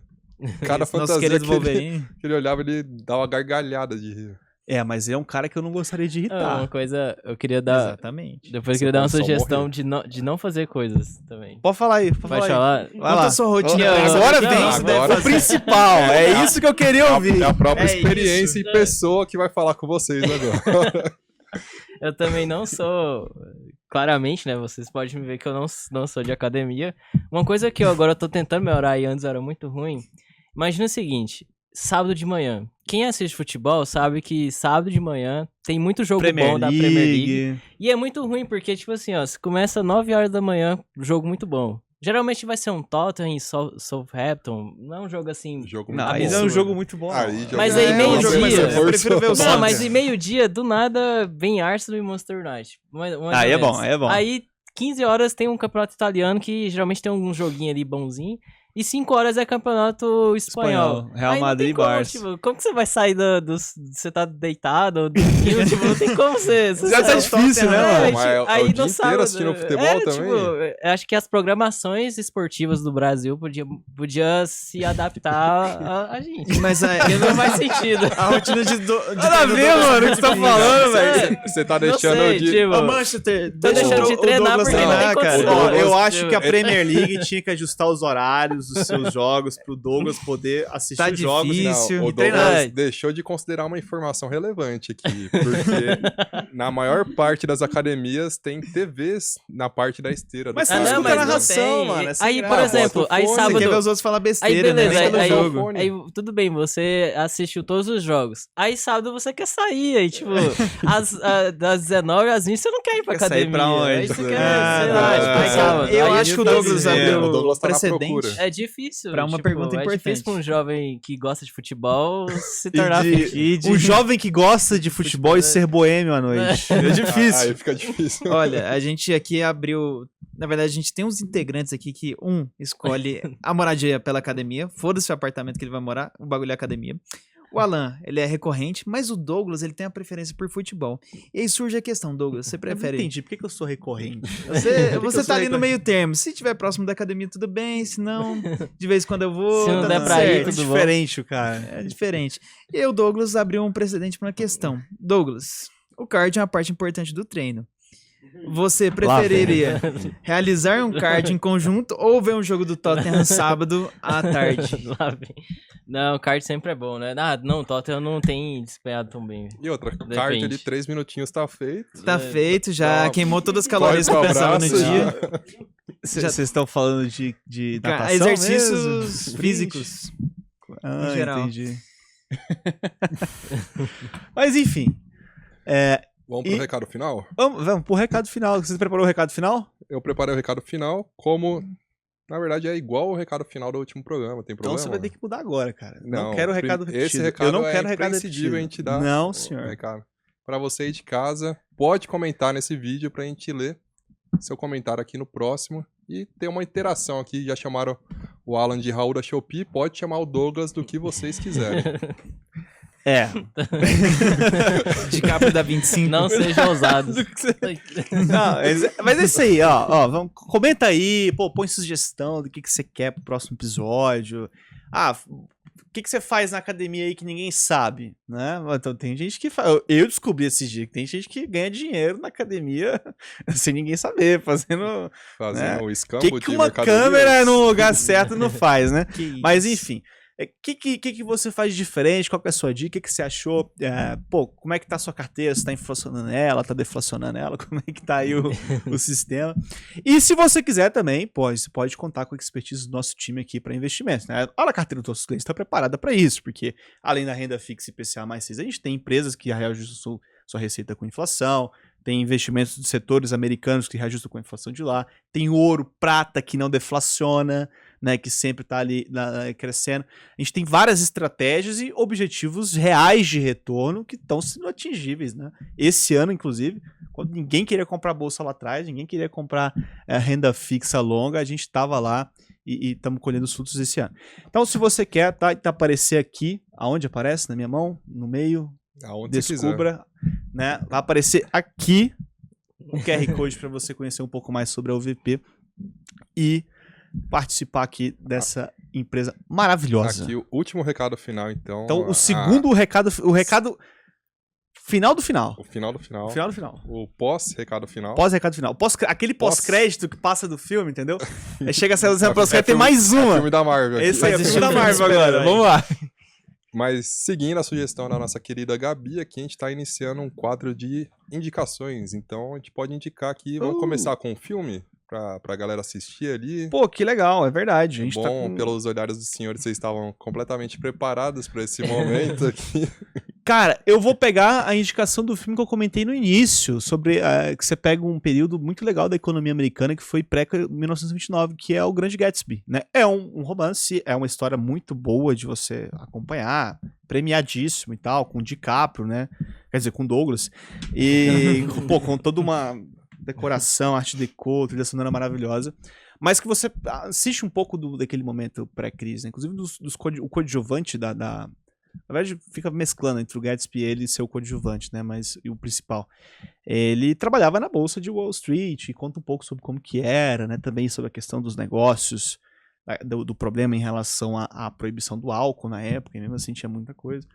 Cada Nosso fantasia querido que ele, Wolverine. que ele olhava, ele dava uma gargalhada de rir. É, mas ele é um cara que eu não gostaria de Ah, irritar. uma coisa, eu queria dar. Exatamente. Depois eu Você queria dar uma pode só sugestão morrer. de não fazer coisas também. Pode falar aí, pode Pode falar aí. falar? Vai Conta lá. a sua rotina. Eu- Agora eu- vem eu- isso, agora- o principal. É isso que eu queria ouvir. É a própria É experiência isso. em pessoa que vai falar com vocês agora. Eu também não sou. Claramente, né? Vocês podem me ver que eu não sou de academia. Uma coisa que eu agora tô tentando melhorar e antes era muito ruim. Imagina o seguinte: sábado de manhã. Quem assiste futebol sabe que sábado de manhã tem muito jogo bom da Premier League. E é muito ruim, porque, tipo assim, ó, se começa 9 horas da manhã, jogo muito bom. Geralmente vai ser um Tottenham e Southampton. Não é um jogo assim. Jogo Não, muito aí bom. não é um jogo muito bom. Aí não. já Mas vai- aí é, meio um jogo mais dia. reforço. Eu prefiro ver o Não, Santos. mas em meio-dia, do nada, vem Arsenal e Manchester United. Mais ou Aí é menos. bom, aí é bom. Aí, 15 horas tem um campeonato italiano que geralmente tem um joguinho ali bonzinho. E 5 horas é campeonato espanhol. Real Aí não Madrid tem e como, Barça. tipo, como que você vai sair você tá deitado ou dormindo? Tipo, não tem como você... Já tá difícil, né, mano? Mas é o aí dia no inteiro sábado- assistindo futebol também? Tipo, eu acho que as programações esportivas do Brasil podia se adaptar a gente. Mas Porque não faz sentido. a rotina de Nada a ver, mano, o que você tá falando, velho. Você tá Não deixando sei, de... tipo, O Manchester, Tô deixando de treinar porque não tem condição. Ó, Douglas, eu acho que a tipo, Premier League tinha que ajustar os horários dos seus jogos pro Douglas poder assistir Tá os jogos. difícil. Não, o e treinar. Douglas deixou de considerar uma informação relevante aqui, porque na maior parte das academias tem TVs na parte da esteira. do Mas cara. você não mas escuta a não narração, tem. mano, é sem Aí, graça. por exemplo, Bota o aí fone, Você quer ver sábado... os outros falar Aí besteira, beleza, né? Nem pelo aí, jogo. aí tudo bem, você assistiu todos os jogos. Aí sábado você quer sair, aí tipo, das 19 às 20 você não quer ir pra Quer sair academia. pra onde? Aí você quer, Ah, sei não, lá, não, tipo, aí não. sábado. Eu Aí acho que o tá Douglas dizendo. abriu o Douglas tá na precedente. procura. É difícil. Pra uma tipo, pergunta É importante. difícil pra um jovem que gosta de futebol se E tornar o jovem que gosta de futebol e ser boêmio à noite. É difícil. Aí fica difícil. Olha, a gente aqui abriu. Na verdade, a gente tem uns integrantes aqui que escolhe a moradia pela academia. Foda-se o apartamento que ele vai morar, o bagulho é academia. O Alan, ele é recorrente, mas o Douglas, ele tem a preferência por futebol. E aí surge a questão, Douglas, você Eu não prefere... entendi, por que eu sou recorrente? Você, eu você sou tá ali no recorrente? meio termo. Se tiver próximo da academia, tudo bem. Se não, de vez em quando eu vou. Se não tá der tudo pra ir, certo. É tudo bom. diferente, o cara. É diferente. E aí o Douglas abriu um precedente para uma questão. Douglas, o cardio é uma parte importante do treino. Você preferiria realizar um cardio em conjunto ou ver um jogo do Tottenham sábado à tarde? Lá vem. Não, o kart sempre é bom, né? Ah, não, o Tottenham não tem despenhado tão bem. E outra, Depende. carta de 3 minutinhos tá feito. Tá feito, já Não. queimou todas as calorias que Corre eu pro pensava no abraço, dia. Vocês estão falando de Cara, natação exercícios mesmo? físicos. Ah, em geral. entendi. Mas enfim, Vamos pro E- recado final? vamos pro recado final. Você preparou o recado final? Eu preparei o recado final, como, na verdade, é igual o recado final do último programa. Tem Então problema? você vai ter que mudar agora, cara. Não, Não, quero recado repetido. esse recado eu não é quero recado imprescindível repetido. a gente dar Não, o senhor. recado. Pra você aí de casa, pode comentar nesse vídeo pra gente ler seu comentário aqui no próximo e ter uma interação aqui. Já chamaram o Alan de Raul da Shopee, pode chamar o Douglas do que vocês quiserem. É. De capa da 25. Não seja ousado. Não, mas é isso aí, ó, vamos, comenta aí, pô, põe sugestão do que você quer pro próximo episódio. Ah, o que você faz na academia aí que ninguém sabe, né? Então tem gente que faz, eu descobri esses dias que tem gente que ganha dinheiro na academia sem ninguém saber, fazendo Fazendo o o escambo que de uma mercadorias. câmera no lugar certo não faz, né? Que isso. Mas enfim, o que você faz de diferente? Qual que é a sua dica? O que você achou? Pô, como é que tá a sua carteira? Você tá inflacionando ela? Tá deflacionando ela? Como é que tá aí o sistema? E se você quiser também, pô, você pode contar com a expertise do nosso time aqui para investimentos, né? A carteira dos nossos clientes está preparada para isso, porque além da renda fixa e IPCA mais 6, a gente tem empresas que reajustam sua receita com inflação, tem investimentos de setores americanos que reajustam com a inflação de lá, tem ouro, prata que não deflaciona, né, que sempre está ali crescendo. A gente tem várias estratégias e objetivos reais de retorno que estão sendo atingíveis, né? Esse ano, inclusive, quando ninguém queria comprar bolsa lá atrás, ninguém queria comprar renda fixa longa, a gente estava lá e estamos colhendo os frutos esse ano. Então, se você quer, tá aparecer aqui, aonde aparece? Na minha mão? No meio? Aonde Descubra, né? Vai aparecer aqui um QR Code para você conhecer um pouco mais sobre a UVP e participar aqui dessa empresa maravilhosa. Aqui o último recado final, então. Então, o segundo recado, o recado final do final. O final do final. O final do final. O pós-recado final. Pós-recado final. Aquele pós-crédito que passa do filme, entendeu? Aí chega a cena pós-crédito, tem filme- mais uma. filme da Marvel. aqui. Esse aí é o Mas filme da esse Marvel filme agora. super-herói. Vamos lá. Mas seguindo a sugestão da nossa querida Gabi, aqui a gente tá iniciando um quadro de indicações. Então a gente pode indicar aqui. Vamos começar com um filme pra galera assistir ali. Pô, que legal, é verdade. A gente Bom, tá com... pelos olhares dos senhores, vocês estavam completamente preparados pra esse momento aqui. Cara, eu vou pegar a indicação do filme que eu comentei no início, sobre que você pega um período muito legal da economia americana, que foi pré-1929, que é o Grande Gatsby, né? É um romance, é uma história muito boa de você acompanhar, premiadíssimo e tal, com o DiCaprio, né? Quer dizer, com o Douglas. E, pô, com toda uma decoração, arte deco, trilha sonora maravilhosa. Mas que você assiste um pouco daquele momento pré-crise, né? Inclusive o coadjuvante na verdade, fica mesclando entre o Gatsby e ele ser o coadjuvante, né? Mas e o principal. Ele trabalhava na bolsa de Wall Street e conta um pouco sobre como que era, né? Também sobre a questão dos negócios, do problema em relação à proibição do álcool na época, e mesmo assim tinha muita coisa.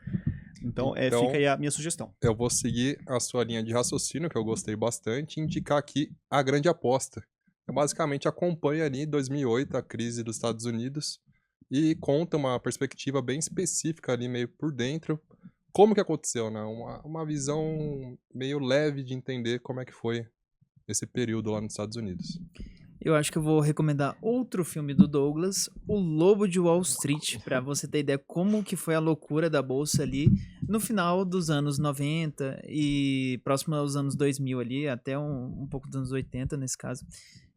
Então, fica aí a minha sugestão. Eu vou seguir a sua linha de raciocínio, que eu gostei bastante, e indicar aqui A Grande Aposta. Eu basicamente acompanha ali 2008, a crise dos Estados Unidos, e conta uma perspectiva bem específica ali, meio por dentro, como que aconteceu, né? Uma visão meio leve de entender como é que foi esse período lá nos Estados Unidos. Eu acho que eu vou recomendar outro filme do Douglas, O Lobo de Wall Street, pra você ter ideia como que foi a loucura da bolsa ali no final dos anos 90 e próximo aos anos 2000 ali, até um pouco dos anos 80 nesse caso.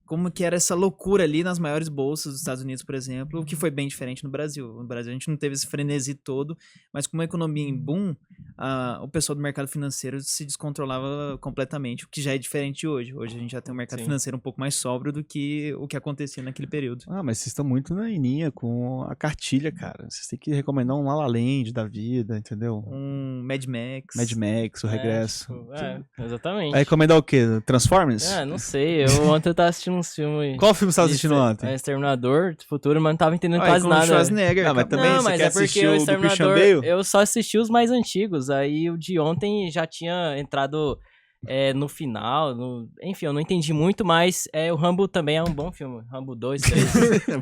Como que era essa loucura ali nas maiores bolsas dos Estados Unidos, por exemplo, o que foi bem diferente no Brasil. No Brasil a gente não teve esse frenesi todo, mas com uma economia em boom, o pessoal do mercado financeiro se descontrolava completamente, o que já é diferente hoje. Hoje a gente já tem um mercado financeiro um pouco mais sóbrio do que o que acontecia naquele período. Ah, mas vocês estão muito na linha com a cartilha, cara. Vocês têm que recomendar um La La Land da vida, entendeu? Um Mad Max. Mad Max, O Regresso. Exatamente. Vai recomendar o quê? Transformers? Não sei. Ontem eu tava assistindo uns filmes. Qual filme você tava assistindo ontem? Exterminador do Futuro, mas não tava entendendo quase com nada. Schwarzenegger. Ah, mas também Não, você mas quer é porque assistir o o do Christian Exterminador, Bale? eu só assisti os mais antigos, aí o de ontem já tinha entrado no final, enfim, eu não entendi muito, mas o Rambo também é um bom filme, Rambo 2, 3,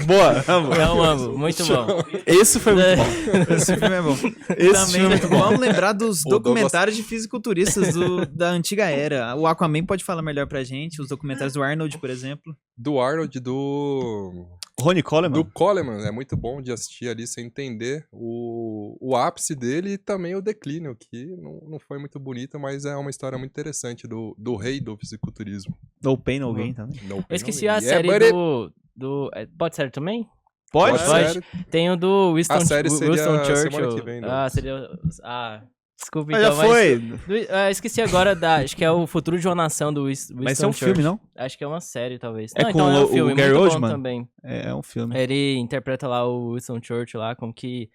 Boa, Rambo. é um Rambo, muito bom. Esse foi muito bom. Esse filme é bom. Esse Também filme é muito bom. vamos lembrar dos O Douglas- documentários de fisiculturistas da antiga era. O Aquaman pode falar melhor pra gente, os documentários do Arnold, por exemplo. Do Arnold, do Rony Coleman? Coleman, é muito bom de assistir ali, sem entender o ápice dele e também o declínio, que não foi muito bonito, mas é uma história muito interessante do rei do fisiculturismo. No Pain No Gain também. No Eu Pain, esqueci No a Gain. série buddy. pode ser também? Pode? Pode. Série. Tem o do Winston, A série seria Winston semana Churchill. que vem, Douglas. Seria... desculpa Mas então, já foi. esqueci agora acho que é o Futuro de uma Nação do Winston Mas esse é um Churchill. filme, não? Acho que é uma série, talvez. É Não, com então é um o filme, Gary muito Oldman? bom também. É um filme. Ele interpreta lá o Winston Churchill lá, como que...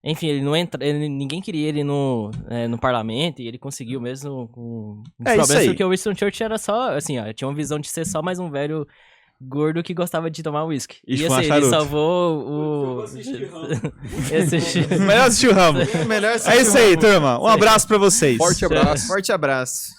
Enfim, ele não entra... ninguém queria ele no parlamento, e ele conseguiu mesmo com os É isso problemas, aí. porque o Winston Churchill era só, assim, ó, tinha uma visão de ser só mais um velho gordo que gostava de tomar uísque. E E fumar assim, ele charuto. salvou o... Melhor assistir o Rambo. Melhor É isso aí, turma. Um abraço pra vocês. Forte abraço. Forte abraço.